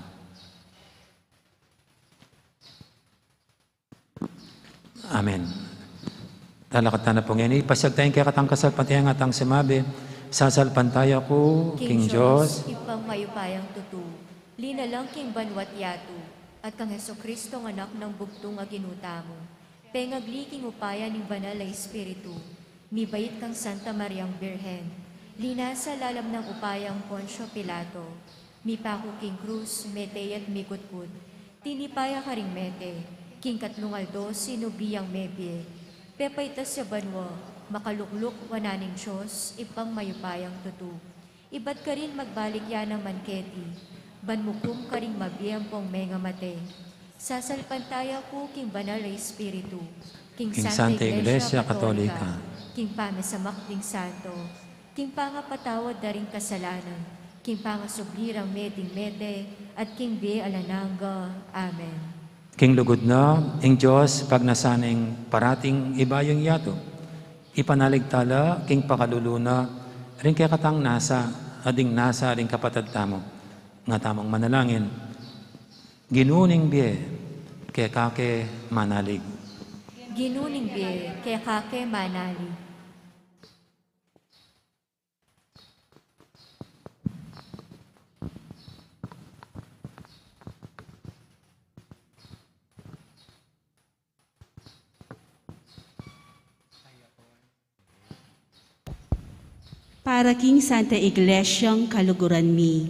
Amen. Talakad na po ngayon. Ipasyag tayong kaya katang kasalpantayang atang sumabi, sasalpan tayo ko, King Diyos, ipang mayupayang tutu, linalang king banwat yatu, at kang Hesukristo ng anak ng bugtong aginuta mo. Pengagliking upaya ng banal na Espiritu, mibait kang Santa Mariang Birhen, linasa lalam ng upayang Poncio Pilato, mipako king Cruz, mete at mikutput, tinipaya ka ring mete, king Katlungaldo, sinubiyang mebye, pepaitas sa banwa, makalukluk wananing Diyos, ipang mayupayang tutu. Iba't ka rin magbalik yan ng manketi, banmukum ka ring mabiyang pong menga mate. Sasalpantaya ko king banal na Espiritu, king Santa Iglesia Katolika, king pamesamak ding santo, king pangapatawad na ring kasalanan, king pangasublirang meding mede, at king be alananga. Amen. King lugod na, ing Diyos, pag nasaning parating ibayang yato, ipanaligtala, king pakaluluna, rin kaya katang nasa, ading nasa, rin kapatad tamo, nga tamang manalangin, ginuning biye, kaya kake manalig. Ginuning biye, kaya kake manali. Para king Santa Iglesyang kaluguran mi,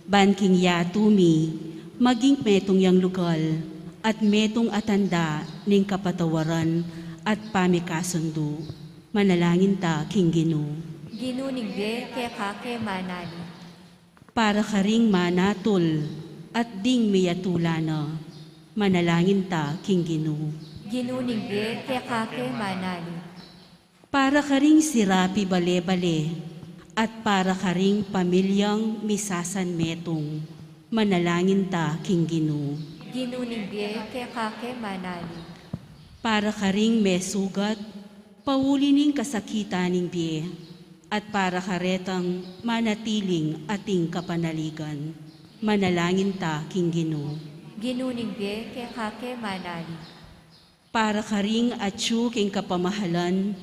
ban king yatu mi, maging metong yang lugal, at metong atanda ning kapatawaran at pamikasundo. Manalangin ta, King Ginoo. Ginuningge ke kake manali. Para ka ring manatol at ding miyatulana. Manalangin ta, King Ginoo. Ginuningge ke kake manali. Para ka ring sirapi bale-bale at para ka ring pamilyang misasan metong. Manalangin ta, King Ginoo. Ginuningge ke kake manali. Para ka ring mesugat, paulining kasakitaning biye, at para karetang manatiling ating kapanaligan. Manalangin ta, King Ginoo. Ginuningge ke kake manali. Para ka ring atyu king kapamahalan,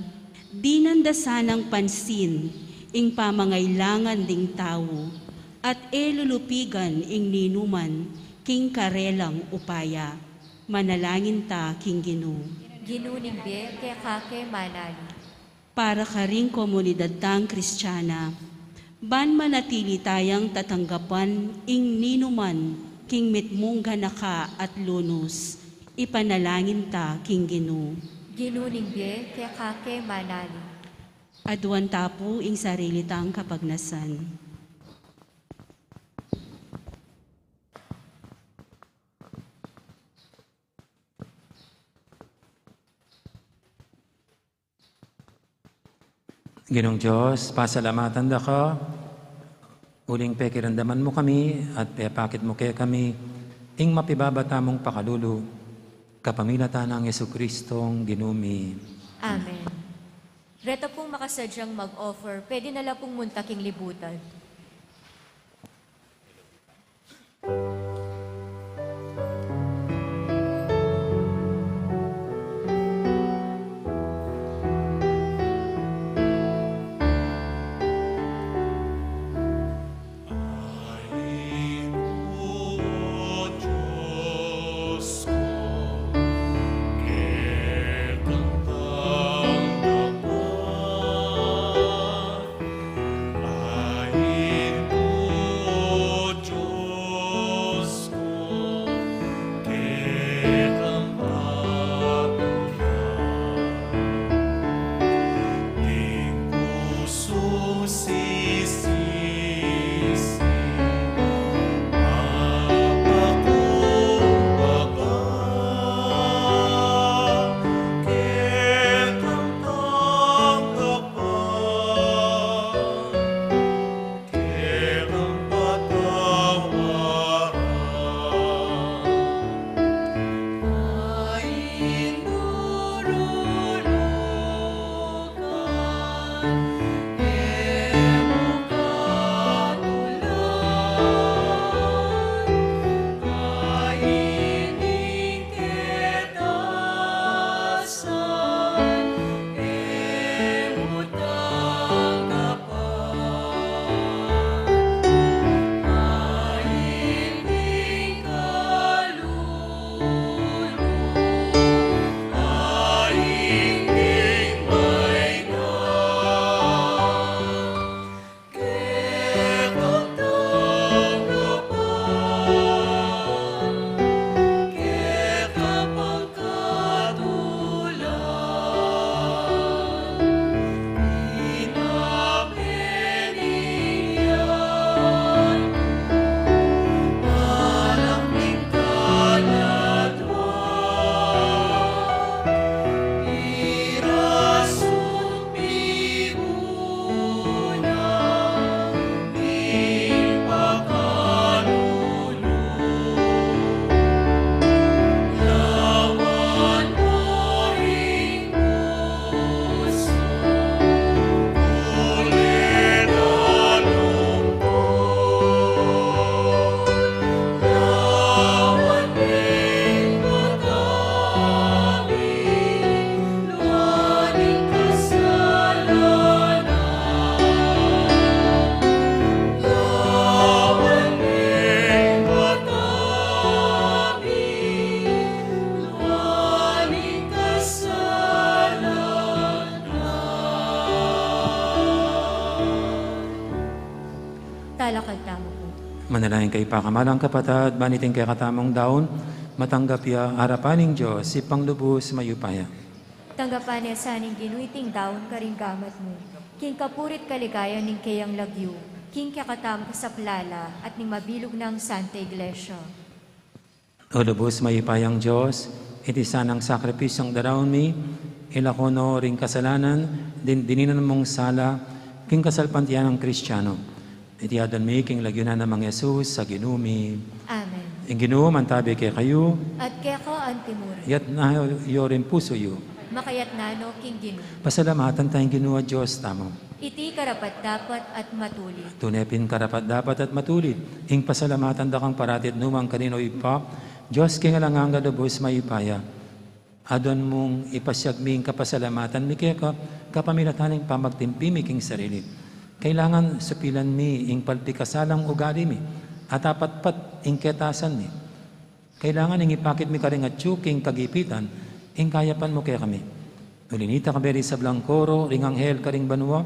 di nandasanang pansin, ing pamangailangan ding tao, at elulupigan ing ninuman, king karelang upaya. Manalangin ta, King Ginoo. Ginuningge ke kake manali. Para ka ring komunidad tang Kristiyana, ban manatili tayang tatanggapan ing ninuman, king mitmong ganaka at lunos. Ipanalangin ta, King Ginoo. Ginuningge ke kake manali. Aduan tapo ing sarili tang kapagnasan. Ginong Diyos, pasalamatan da ka. Uling pekirandaman mo kami at pepakit mo kaya kami ing mapibabata mong pakalulu. Kapamilatan ng Yesu-Kristong ginumi. Amen. Reto pong makasadyang mag-offer, pwede na lang pong muntaking libutan. Talakagtamo po. Manalangin kay pakamalang kapatad, baniting kay katamong daon, matanggap ya harapaning Diyos, si panglubos mayupaya. Tanggapan niya sa ning ginuiting daon karing gamat mo. King kapurit kaligayan ning kayang lagyo. King kakatam kasaplala at ning mabilog ng Santa Iglesia. O lubos maipayang Diyos, iti sanang sakripisyong daraon mi, ilakono ring kasalanan, dininan mong sala, king kasalpantiyan ng Kristiyano. Iti adon mi, king lagyonan ng mga Yesus sa ginumi. Amen. Ing ginuo, mantabi kay kayo, At kaya ko antimur. yat na rin puso yu. Makayat nano king ginu. Pasalamatan tayong ginuwa Diyos, tamo. Iti karapat dapat at matuloy. Tunepin karapat dapat at matulid. Ing pasalamatan da kang paratit numang kanino ipa, Diyos king alangang gadabos maipaya. Adon mong ipasyagming kapasalamatan mi kaya ka, kapamilataning pamagtimpi mi king sarili. Kailangan supilan mi ing paltikasalang ugali mi, at apatpat ing ketasan mi. Kailangan ing ipakit mi karing at king kagipitan, ing kayapan mo kaya kami. Ulinita kaberi sa Blancoro, ring anghel karing banwa,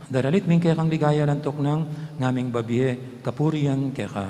daralit ming kaya kang ligaya lantok ng ngaming babiye, kapurian kaya ka.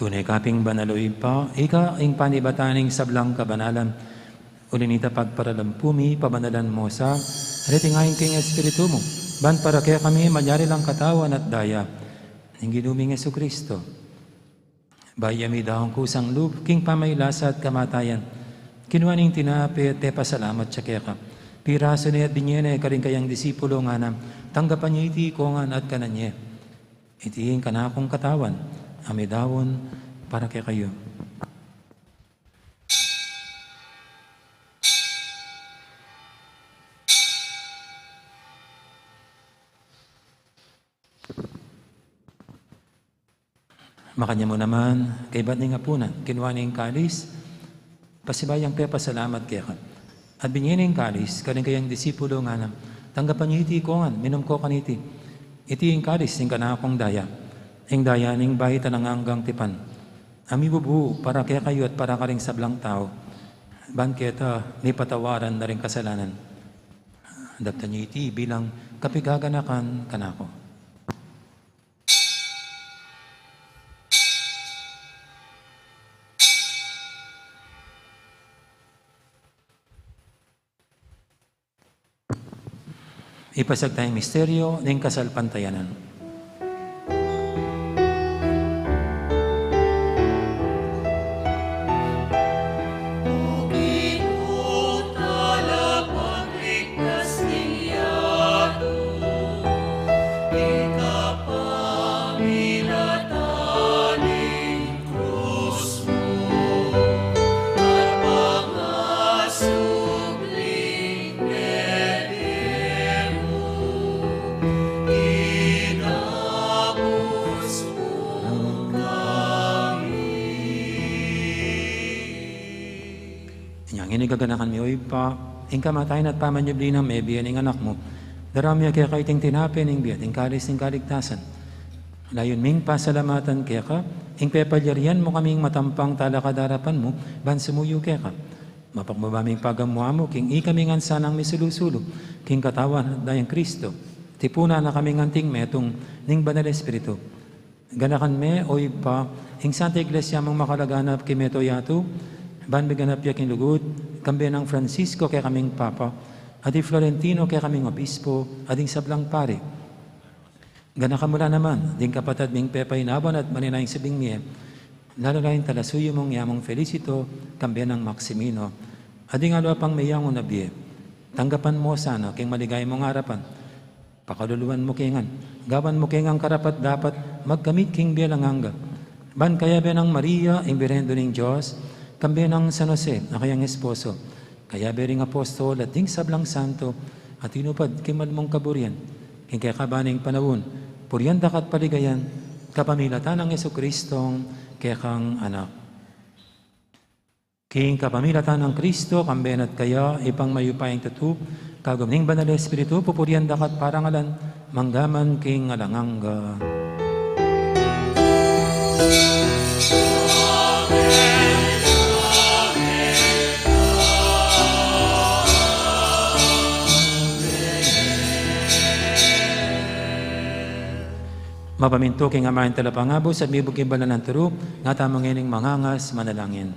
Tunay kaping banaloy pa, ika ing panibataning sablang kabanalan. Ulinita pagparalampumi, pabanalan mo sa retingayin king Espiritu mo. Ban para kaya kami manyari lang katawan at daya. Ning ginuming Yesu Kristo. Bayami daong kusang loob, king pamaylasa at kamatayan. Kinuaning tinapi at tepa salamat siya kaya ka. Piraso niya at binyene karing kayang disipulo nga na tanggapan niya iti kongan at kananye. Itiing kanakong katawan. Amidawon para kay kayo. Makanya mo naman, kay ba't nga punan, kinuha niya yung kalis, pasibayang kaya pasalamat kaya ka. At binyan yung kalis, kaling kayang disipulo nga na, tanggapan niyo iti kongan, minom ko kaniti. Iti yung kalis, yung kanakong daya. Ing daya ning bahitan ng hanggang tipan. Ami bubu para kaya kayo at para ka rin sablang tao. Ban keta, may patawaran na rin kasalanan. Dapta niyo iti bilang kapigaganakan kanako. Ipasag tayong misteryo ng kasalpantayanan. Inigaganakan mi oy pa, ing kamatayan at pamanyabli ng mebiyan ng anak mo. Darami kaya kaiting tinapin ng biyat, ing kalis ng kaligtasan. Layon ming pasalamatan kaya ka, ing pepalyarian mo kaming matampang talakadarapan mo, ban sumuyo keka. Mapakmabaming pagamuha mo, king ikaming ansanang misulusulo, king katawan dayang Kristo. Tipuna na kaming anting metong ning banal Espiritu. Ganakan me, oy pa, ing Santa Iglesia mong makalaganap kimeto yato, ban biganap yaking lugod, kambi ng Francisco kay kaming Papa, adi Florentino kay kaming Obispo, ading sablang pare. Ganakamula naman, ding kapatad ming Pepay Naban at maninayang sabing miye, lalalayin talasuyo mong yamong Felicito, kambi ng Maximino, ading alo pang mayamong nabiye. Tanggapan mo sana, king maligay mong harapan, pakaluluan mo kingan, gawan mo kingang karapat dapat magkamit king bilang hangga. Ban kaya ng Maria, ing birhendo ng Diyos, kambi ng San Jose, na kayang esposo, kaya bering apostol at ding sablang santo, at inupad kimal mong kaburian, king kaya kabaning panawon, puriyan dakat paligayan, kapamilatan ng Yesu-Kristong kaya kang anak. King kapamilatan ng Kristo, kamben at kaya ipang mayupayang tatu, kagumning banal Espiritu, pupurian dakat parangalan, manggaman king alanganga. Mapaminto king amayan talapangabos at mibugin bala ng turo, nga tamang ining mangangas manalangin.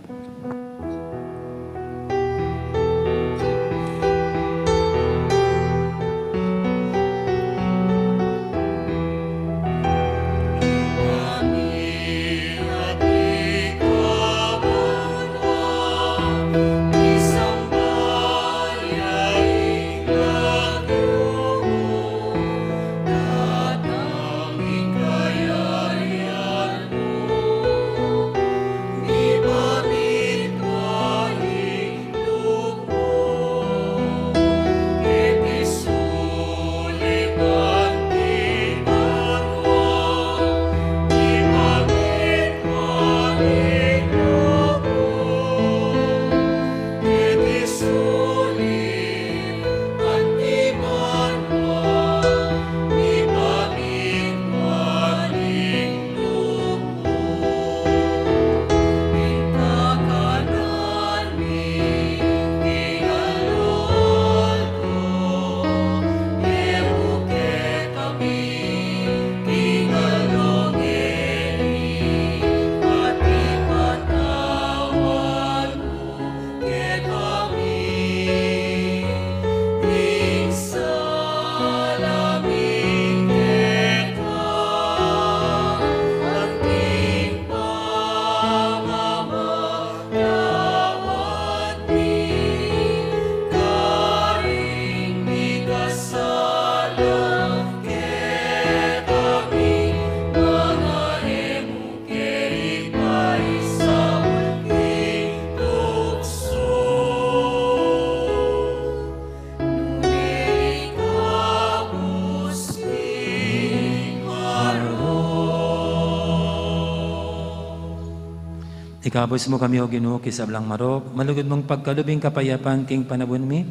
Ikabos mo kami o Ginoo kisablang marok, malugod mong pagkalubing kapayapan king panabon mi,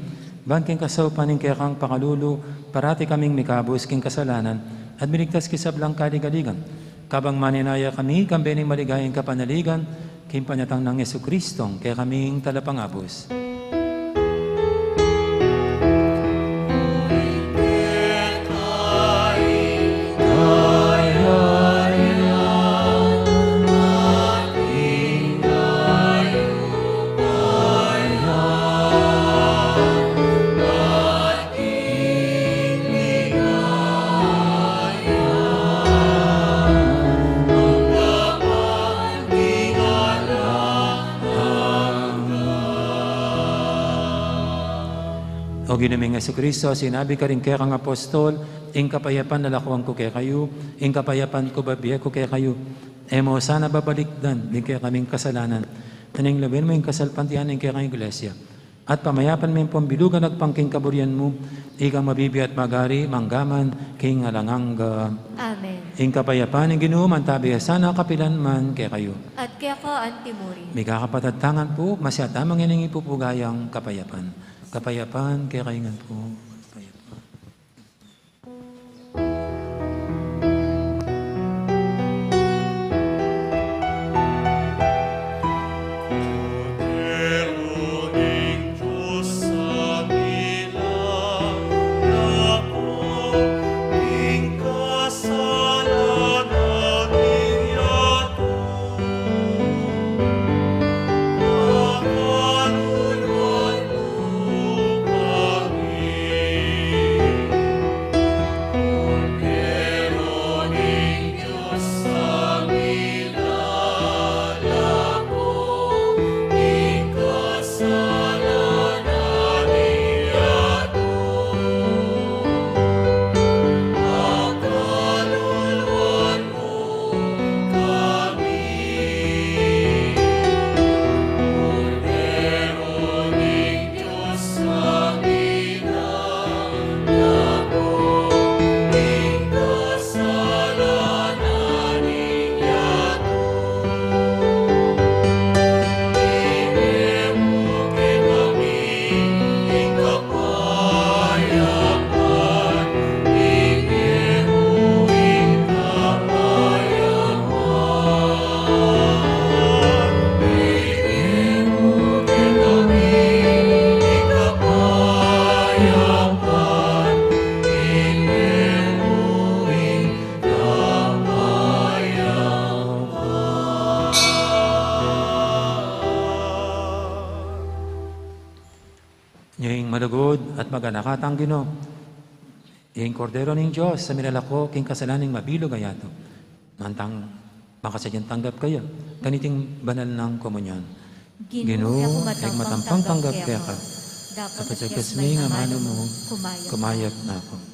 ban king kasaupan ning kaya kang pakalulu, parati kaming mikabos king kasalanan, at binigtas kisablang kaligaligan. Kabang maninaya kami, kambening maligayang kapanaligan, king panyatang ng Yesu-Kristong, kaya kaming talapangabos. O ginaming Yesu-Kristo, sinabi ka rin kaya kang apostol, ing kapayapan nalakuan ko kaya kayo, ing kapayapan ko babiya ko kaya kayo. Emo sana babalikdan, din kaya kaming kasalanan. Taning labin mo yung kasalpantian ng kaya kang iglesia. At pamayapan mo yung pambilugan at pangking kaburian mo, ikang mabibi at magari, manggaman, king alanganga. Amen. Ing kapayapan ng Ginoo, mantabi sana kapilan man kaya kayo. At kaya ka antimuri. May kakapatatangan po, masyatamang ining ipupugayang kapayapan. Kapayapan, kaya kaingan po. Kapayapan. maganakatang Ginoo. Ing kordero ning Diyos sa minalako king kasalaning mabilog ayato. Mantang makasadyan tanggap kayo. Kaniting banal ng komunyon. Ginoo, eg matampang tanggap kaya ka. Dapat Sa sa kasmi nga mano mo, kumayat. kumayat na ako.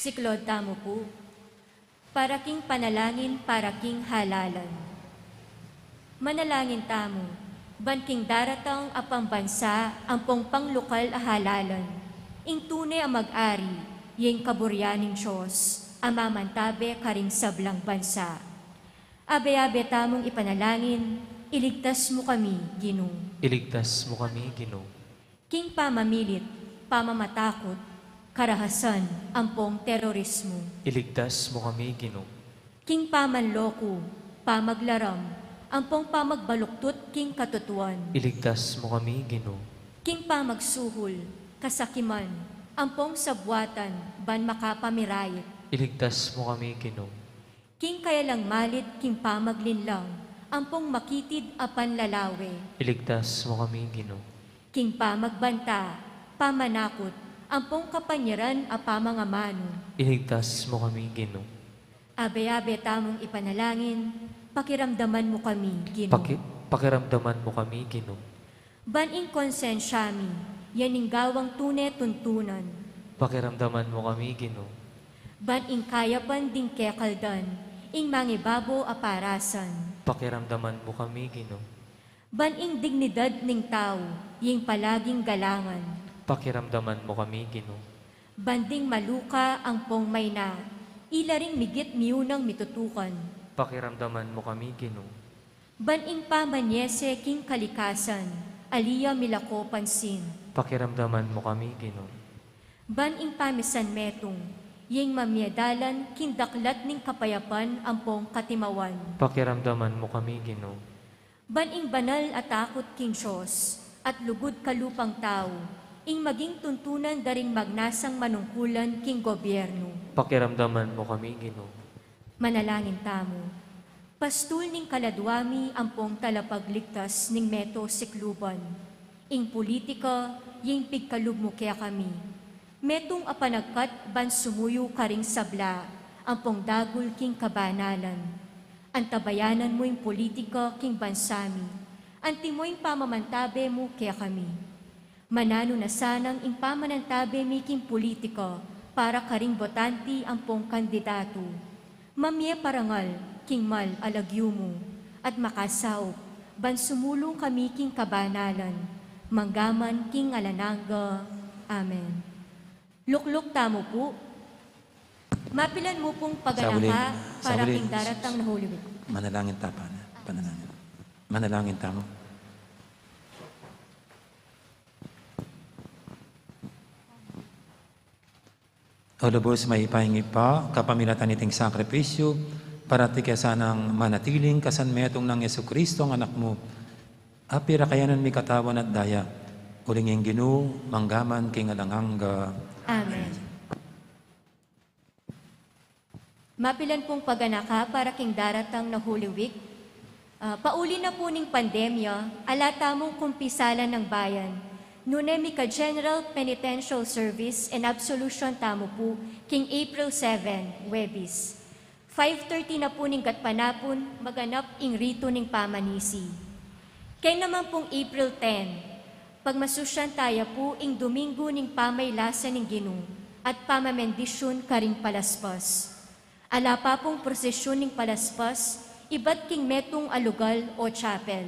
Siklod tamo po, para king panalangin, para king halalan. Manalangin tamo, banking daratang apang bansa, ampong panglokal a halalan. Ing tunay ang mag-ari, yung kaburyaning Diyos, amamantabe karing sablang bansa. Abe-abe tamong ipanalangin, iligtas mo kami, Ginoo. Iligtas mo kami, Ginoo. King pamamilit, pamamatakot, karahasan, ampong terorismo. Iligtas mo kami, Ginoo. King pamanloko, pamaglaram, ampong pamagbaluktot, king katutuan. Iligtas mo kami, Ginoo. King pamagsuhol, kasakiman, ampong sabwatan, ban makapamirayit. Iligtas mo kami, Ginoo. King kayalang malit, king pamaglinlang, ampong makitid apan lalawe. Iligtas mo kami, Ginoo. King pamagbanta, pamanakot, ampong kapanyaran a pamangamano. Iligtas mo kami, Ginoo. Abe-abe tamong ipanalangin, pakiramdaman mo kami, Ginoo. Pakiramdaman mo kami, Ginoo. Baning konsensyami, yaning gawang tune tuntunan. Pakiramdaman mo kami, Ginoo. Baning kayapan ding kekaldan, ing mangibabo aparasan. Pakiramdaman mo kami, Ginoo. Baning dignidad ning tao, ying palaging galangan. Pakiramdaman mo kami, Ginoo. Banding maluka ang pong may na, ilaring migit miyunang mitutukan. Pakiramdaman mo kami, Ginoo. Baning pamanyese king kalikasan, aliya milako pansin. Pakiramdaman mo kami, Ginoo. Baning pamisan metong, ying mamyadalan kindaklat ning kapayapan ang pong katimawan. Pakiramdaman mo kami, Ginoo. Baning banal at takot king Diyos, at lugod kalupang tao, ing maging tuntunan daring magnasang manungkulan king gobyerno. Pakiramdaman mo kami, Ginoo. Manalangin tamo. Pastul ning kaladwami ampong talapagligtas ning meto sikluban. Ing politika, ying pigkalub mo kaya kami. Metong apanagkat ban sumuyo karing sabla, ampong dagul king kabanalan. Antabayanan mo yung politika king bansami. Anti mo yung pamamantabe mo kaya kami. Manano na sanang ing pamanantabe mi king politika para karing botanti ampong kandidato. Mamye parangal, king mal alagyo mo, at makasaop, ban sumulong kami king kabanalan, manggaman king alananga. Amen. Lukluk tamo po, mapilan mo pong paganaka para king daratang na Holy Week. Manalangin ta, panalangin. Manalangin ta mo. O lubos may ipahingi pa, kapamilatan iting sakripisyo, para tikasanang manatiling kasanmetong ng Yesu Kristo ang anak mo. Apira kayanan mi katawan at daya, uling yung Ginoo, manggaman king alanganga. Amen. Mapilan pong paganaka para king daratang na Holy Week. Pauli na po ning pandemya, alata mong kumpisalan ng bayan. Nunay ka General Penitential Service and Absolution tamo po, king April 7, Webis. 5:30 na po ning gatpanapon, maganap ing rito ning pamanisi. Kay naman pong April 10, pagmasusyan tayo po ing Domingo ning pamaylasan ning Ginoo at pamamendisyon karing palaspas. Ala pa pong prosesyon ning palaspas, iba't king metong alugal o chapel.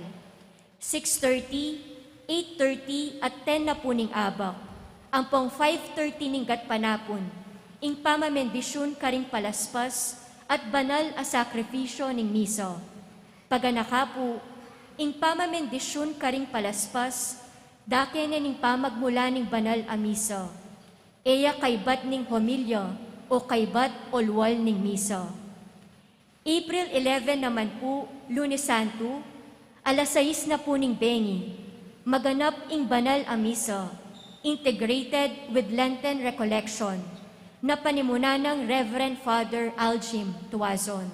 6:30, 8:30 at 10 na po ning abak. Ang pong 5:30 ning gatpanapon, ing pamamendisyon karing palaspas at banal a sakripisyo ning misa. Paganaka po, ing pamamendisyon karing palaspas, dake na ning pamagmula ning banal a misa. Eya kaybat ning homilya o kaybat o luwal ning misa. April 11 naman po, Lunes Santo, alas 6 na po ning bengi, maganap ing banal a misa, integrated with Lenten recollection, na panimuna ng Reverend Father Aljim Tuazon.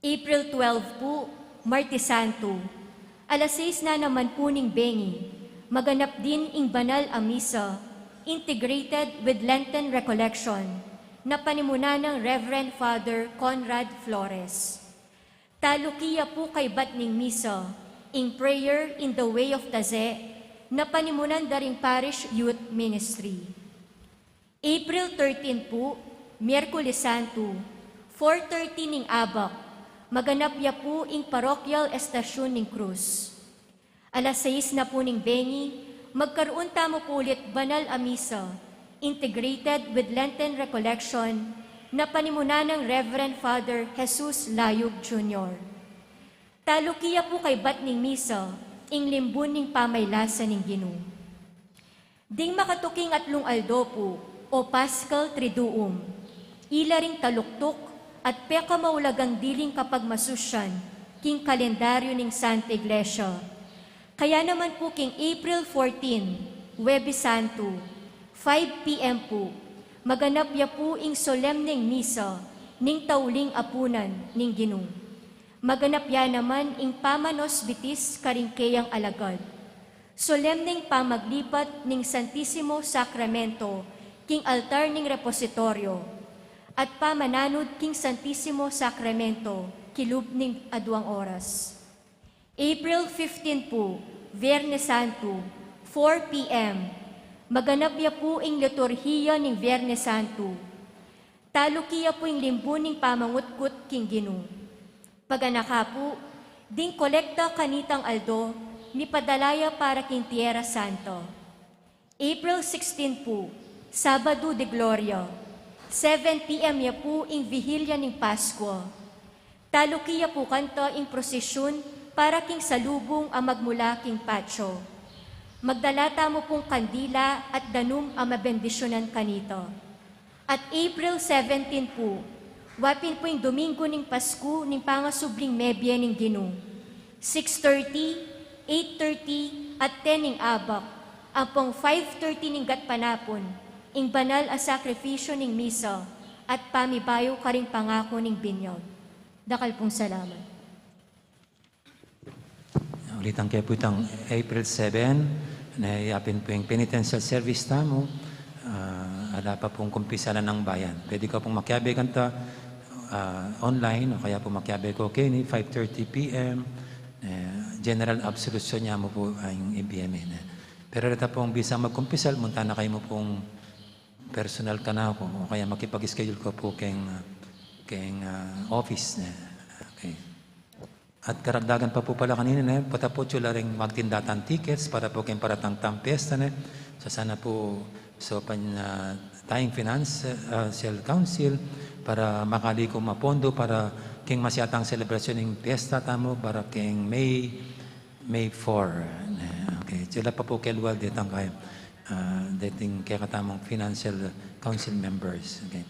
April 12 po, Martes Santo, alas 6 na naman po ning bengi, maganap din ing banal a misa, integrated with Lenten recollection, na panimuna ng Reverend Father Conrad Flores. Talukiya po kay Batning Misa, in prayer in the way of Taze, na panimunan daring Parish Youth Ministry. April 13 po, Miyerkules Santo, 4:30 ning abak, maganap ya po ing parokyal estasyon ning krus. Alas 6 na po ning bengi, magkaroon tamo po ulit banal a misa, integrated with Lenten recollection na panimuna ng Reverend Father Jesus Layog Jr. Talukiya po kay bat ning misa, ing limbun ning pamaylasan ning Ginoo. Ding makatuking atlong aldo po, o Paschal Triduum, ila ring taluktok at peka maulagang diling kapag masusyan, king kalendaryo ning Santa Iglesia. Kaya naman po king April 14, Huwebes Santo, 5 p.m. po, maganap ya po ing solemneng misa, ning tauling apunan ning Ginoo. Maganap ya naman ing pamanos bitis karingkeyang alagad. Solemneng pamaglipat ning Santisimo Sacramento, king altar ning repositoryo, at pamananod king Santisimo Sacramento, kilub ning aduang oras. April 15 po, Viernes Santo, 4 p.m. Maganap ya po ing liturhiya ning Viernes Santo. Talukiya po ing limbo ning pamangutkut king Ginoo. Paganaka po, ding kolekta kanitang aldo, ni padalaya para king Tierra Santo. April 16 po, Sabado de Gloria, 7 p.m. ya po ing Vigilya ning Pasko. Talukiya po kanto ing prosesyon para king salubong ang magmula king patio. Magdalata mo pong kandila at danum ang mabendisyonan kanito. At April 17 po, wapin po yung Domingo ning Pasko ning pangasubling mebye ning Ginoo. 6:30, 8:30 at 10 ning abak. Ang pong 5:30 ning gatpanapon, ing banal a sakrifisyo ning misa at pamibayo karing pangako ning binyag. Dakal pong salamat. Ulitan kayo po itang April 7, nahiyapin po yung penitential service tamo. Ala pa pong kumpisalan ng bayan. Pwede ka pong makiabe kanta online o kaya po makiabe ko kini 5:30 p.m. General absolution niya mo po ang IBM. Pero rita pong bisa magkumpisal, munta na kayo mo pong personal ka na po o kaya makipag-schedule ko po keng office. Okay. At karagdagan pa po pala kanina, patapot yung laring magtindatan tickets para po kayong paratang pesta. So sana po so tayong Financial Council para makali ko mapondo para king masyatang celebration ng pesta tamo para king May 4. Okay. Sila pa po kelwal ditang kayo. Dating kaya katamang Financial Council members. Okay.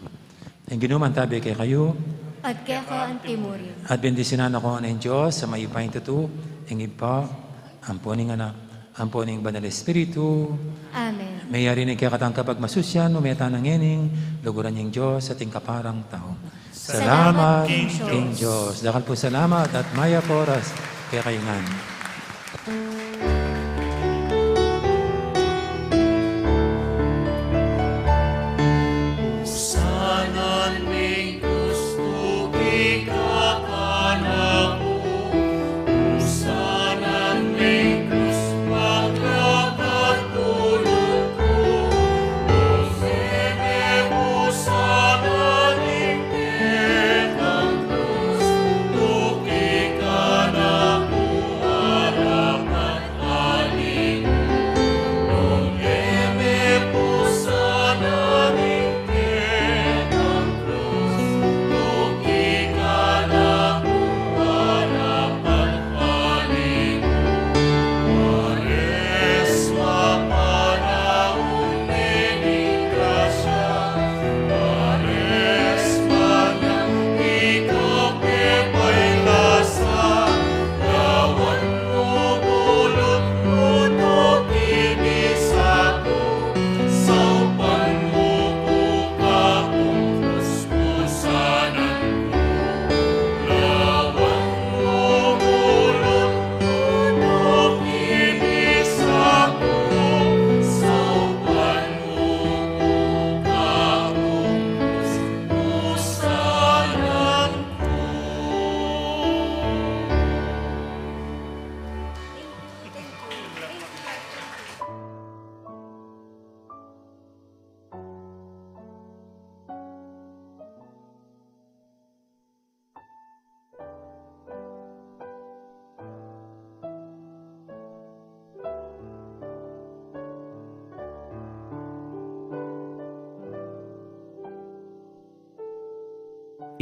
Ang ginuman tabi kay kayo. At kaya ka ang timurin. At bendisyonan ako ng Diyos sa may ipahin tutu, ang ipa, amponing anak, amponing banal espiritu. Amen. Mayari ni kaya katang kapag masusyan, umeta ng ening, luguran niyang Diyos sa ating kaparang tao. Salamat, King Diyos. Dakal po salamat at maya poras kaya kayungan. Sanan ning gusto ikakanaku, sanan ning gusto maglapat tulog ko, sine mo sanan ning tekang Diyos, tukikanaku harapan.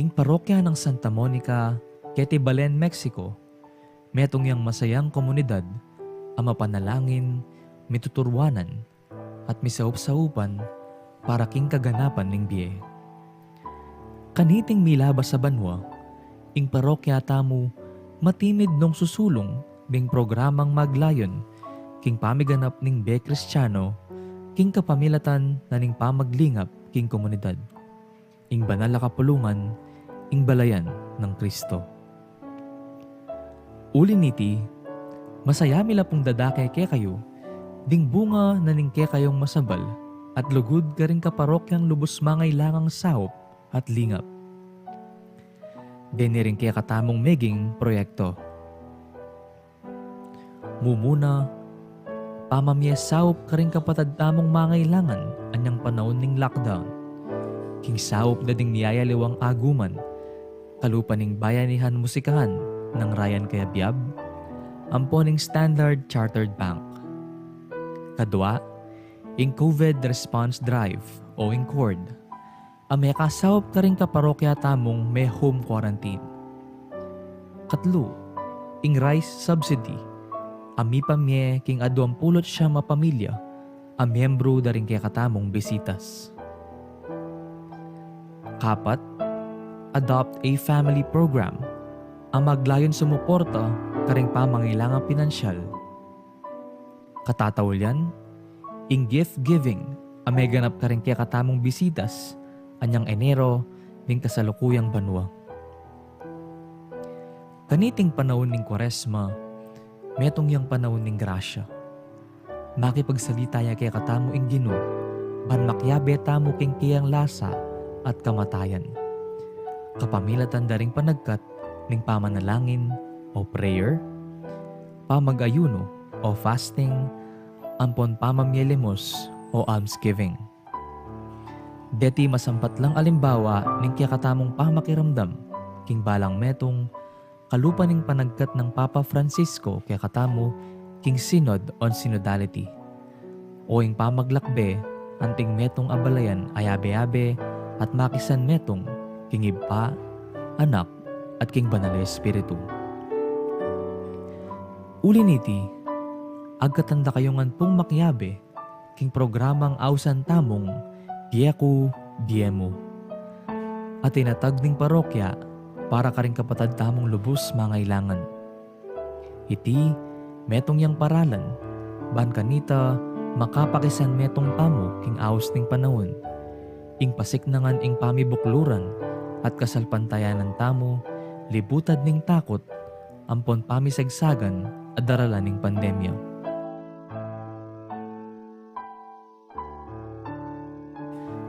ing parokya ng Santa Monica, Quetibalen, Mexico, metong yang masayang komunidad, ang mapanalangin, mituturwanan, at misaup-saupan para king kaganapan ning biye. Kaniting milabas sa banwa, ing parokya tamo, matimid nung susulong ding programang maglayon, king pamiganap ning biye Kristiyano, king kapamilatan na ning pamaglingap king komunidad. Ing banal na kapulungan, ing balayan ng Kristo. Uli niti, masaya mila pong dadake ke kayo, ding bunga na ning ke kayong masabal, at lugod ka rin kaparokyang lubos mangailangang sahop at lingap. Deni rin kaya katamong meging proyekto. Mumuna, pamamyesaup ka rin kapatad tamong mangailangan anyang panahon ning lockdown. King saup na ding niyayaliwang aguman, kalupan ning bayanihan musikahan ng Ryan Kayabyab, amponing Standard Chartered Bank. Kadwa, ing COVID Response Drive o ing CORD, may kasawap ka rin kaparokya tamong may home quarantine. Katlo, ing rice subsidy, ami pamye king aduang pulot siya mapamilya, ang miyembro da rin kaya katamong bisitas. Kapat, adopt a family program, ang maglayon sumuporta karing pamangailangang pinansyal. Katatawalyan, ing gift giving, ang may ganap karing kaya katamong bisitas, anyang Enero ning kasalukuyang banwa. Kaniting panahon ning Kwaresma, metong yang panahon ning grasya. Makipagsalita ya kaya katamo ing Ginoo, ban makyabe tamo king kiyang lasa at kamatayan. Kapamilatan daring panagkat ning pamanalangin o prayer, pamag-ayuno o fasting, ampon pamamyelimos o almsgiving. Deti masampat lang alimbawa ning kiyakatamong pamakiramdam, king balang metong kalupa ning panagkat ng Papa Francisco kiyakatamo king Synod on Synodality. O ing pamaglakbe, anting metong abalayan ayabe-abe at makisan metong king Iba, Anak, at king Banal na Espiritu. Uli niti, agkatanda kayongan pong makyabe, king programang awsan tamong Dieko Diemo. At tinatag ning parokya para karing kapatad tamong lubos mangailangan. Iti, metong yang paralan, ban kanita makapakisan metong tamo king aws ning panahon, ing pasiknangan ing pamibukluran at kasalpantayanan tamo, libutad ning takot, ampon pamisagsagan at daralan ning pandemya.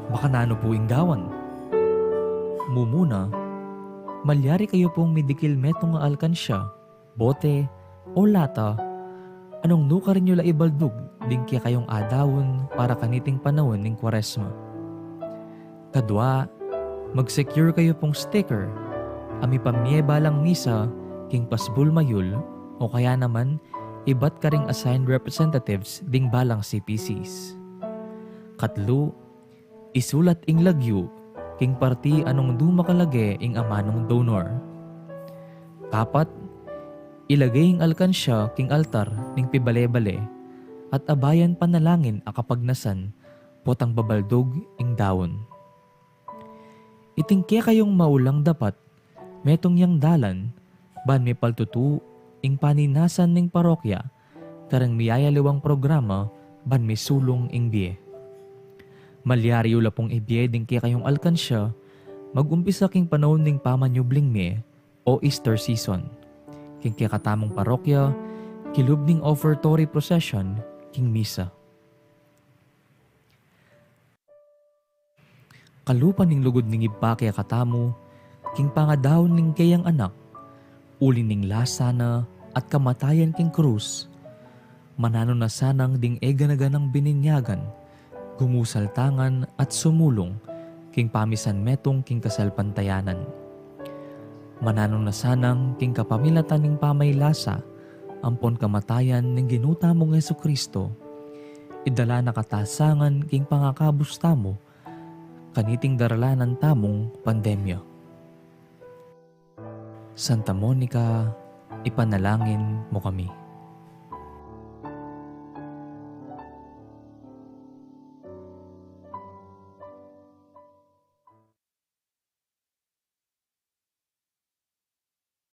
Baka nano po ing gawan. Mumuna, malyari kayo pong midikil metong nga alkansya, bote, o lata, anong nuka rin nyo la ibaldug, ding kaya kayong adawon para kaniting panahon ning Kwaresma. Kadwa, mag-secure kayo pong sticker, ami pamye balang misa, king pasbul mayul, o kaya naman, ibat ka ring assigned representatives ding balang CPCs. Katlo, isulat ing lagyo, king parti anong dumakalage ing amanong donor. Kapat, ilagay ing alkansya king altar ning pibale-bale, at abayan panalangin akapagnasan, potang babaldog ing dawon. Itingke kayong maulang dapat, metong yang dalan, ban may paltutu, ing paninasan ning parokya, karang miyayaliwang programa, ban may sulong ing biye. Malyari ula pong ibiye din kaya kayong alkansya, mag-umpisa king panahon ning pamanyubling me o Easter season. King kaya katamong parokya, kilub ning offertory procession, king misa. Kalupan ning lugod ning iba kaya katamo, king pangadawon ning kayang anak, uli ning lasana at kamatayan king krus, manano na sanang ding eganaganang bininyagan, gumusal tangan at sumulong, king pamisan metong king kasalpantayanan. Mananong na sanang king kapamilatan ning pamaylasa, ampon kamatayan ning ginuta mong Jesucristo, idala na katasangan king pangakabus tamo, kaniting daralanan tamong pandemya. Santa Monica, ipanalangin mo kami.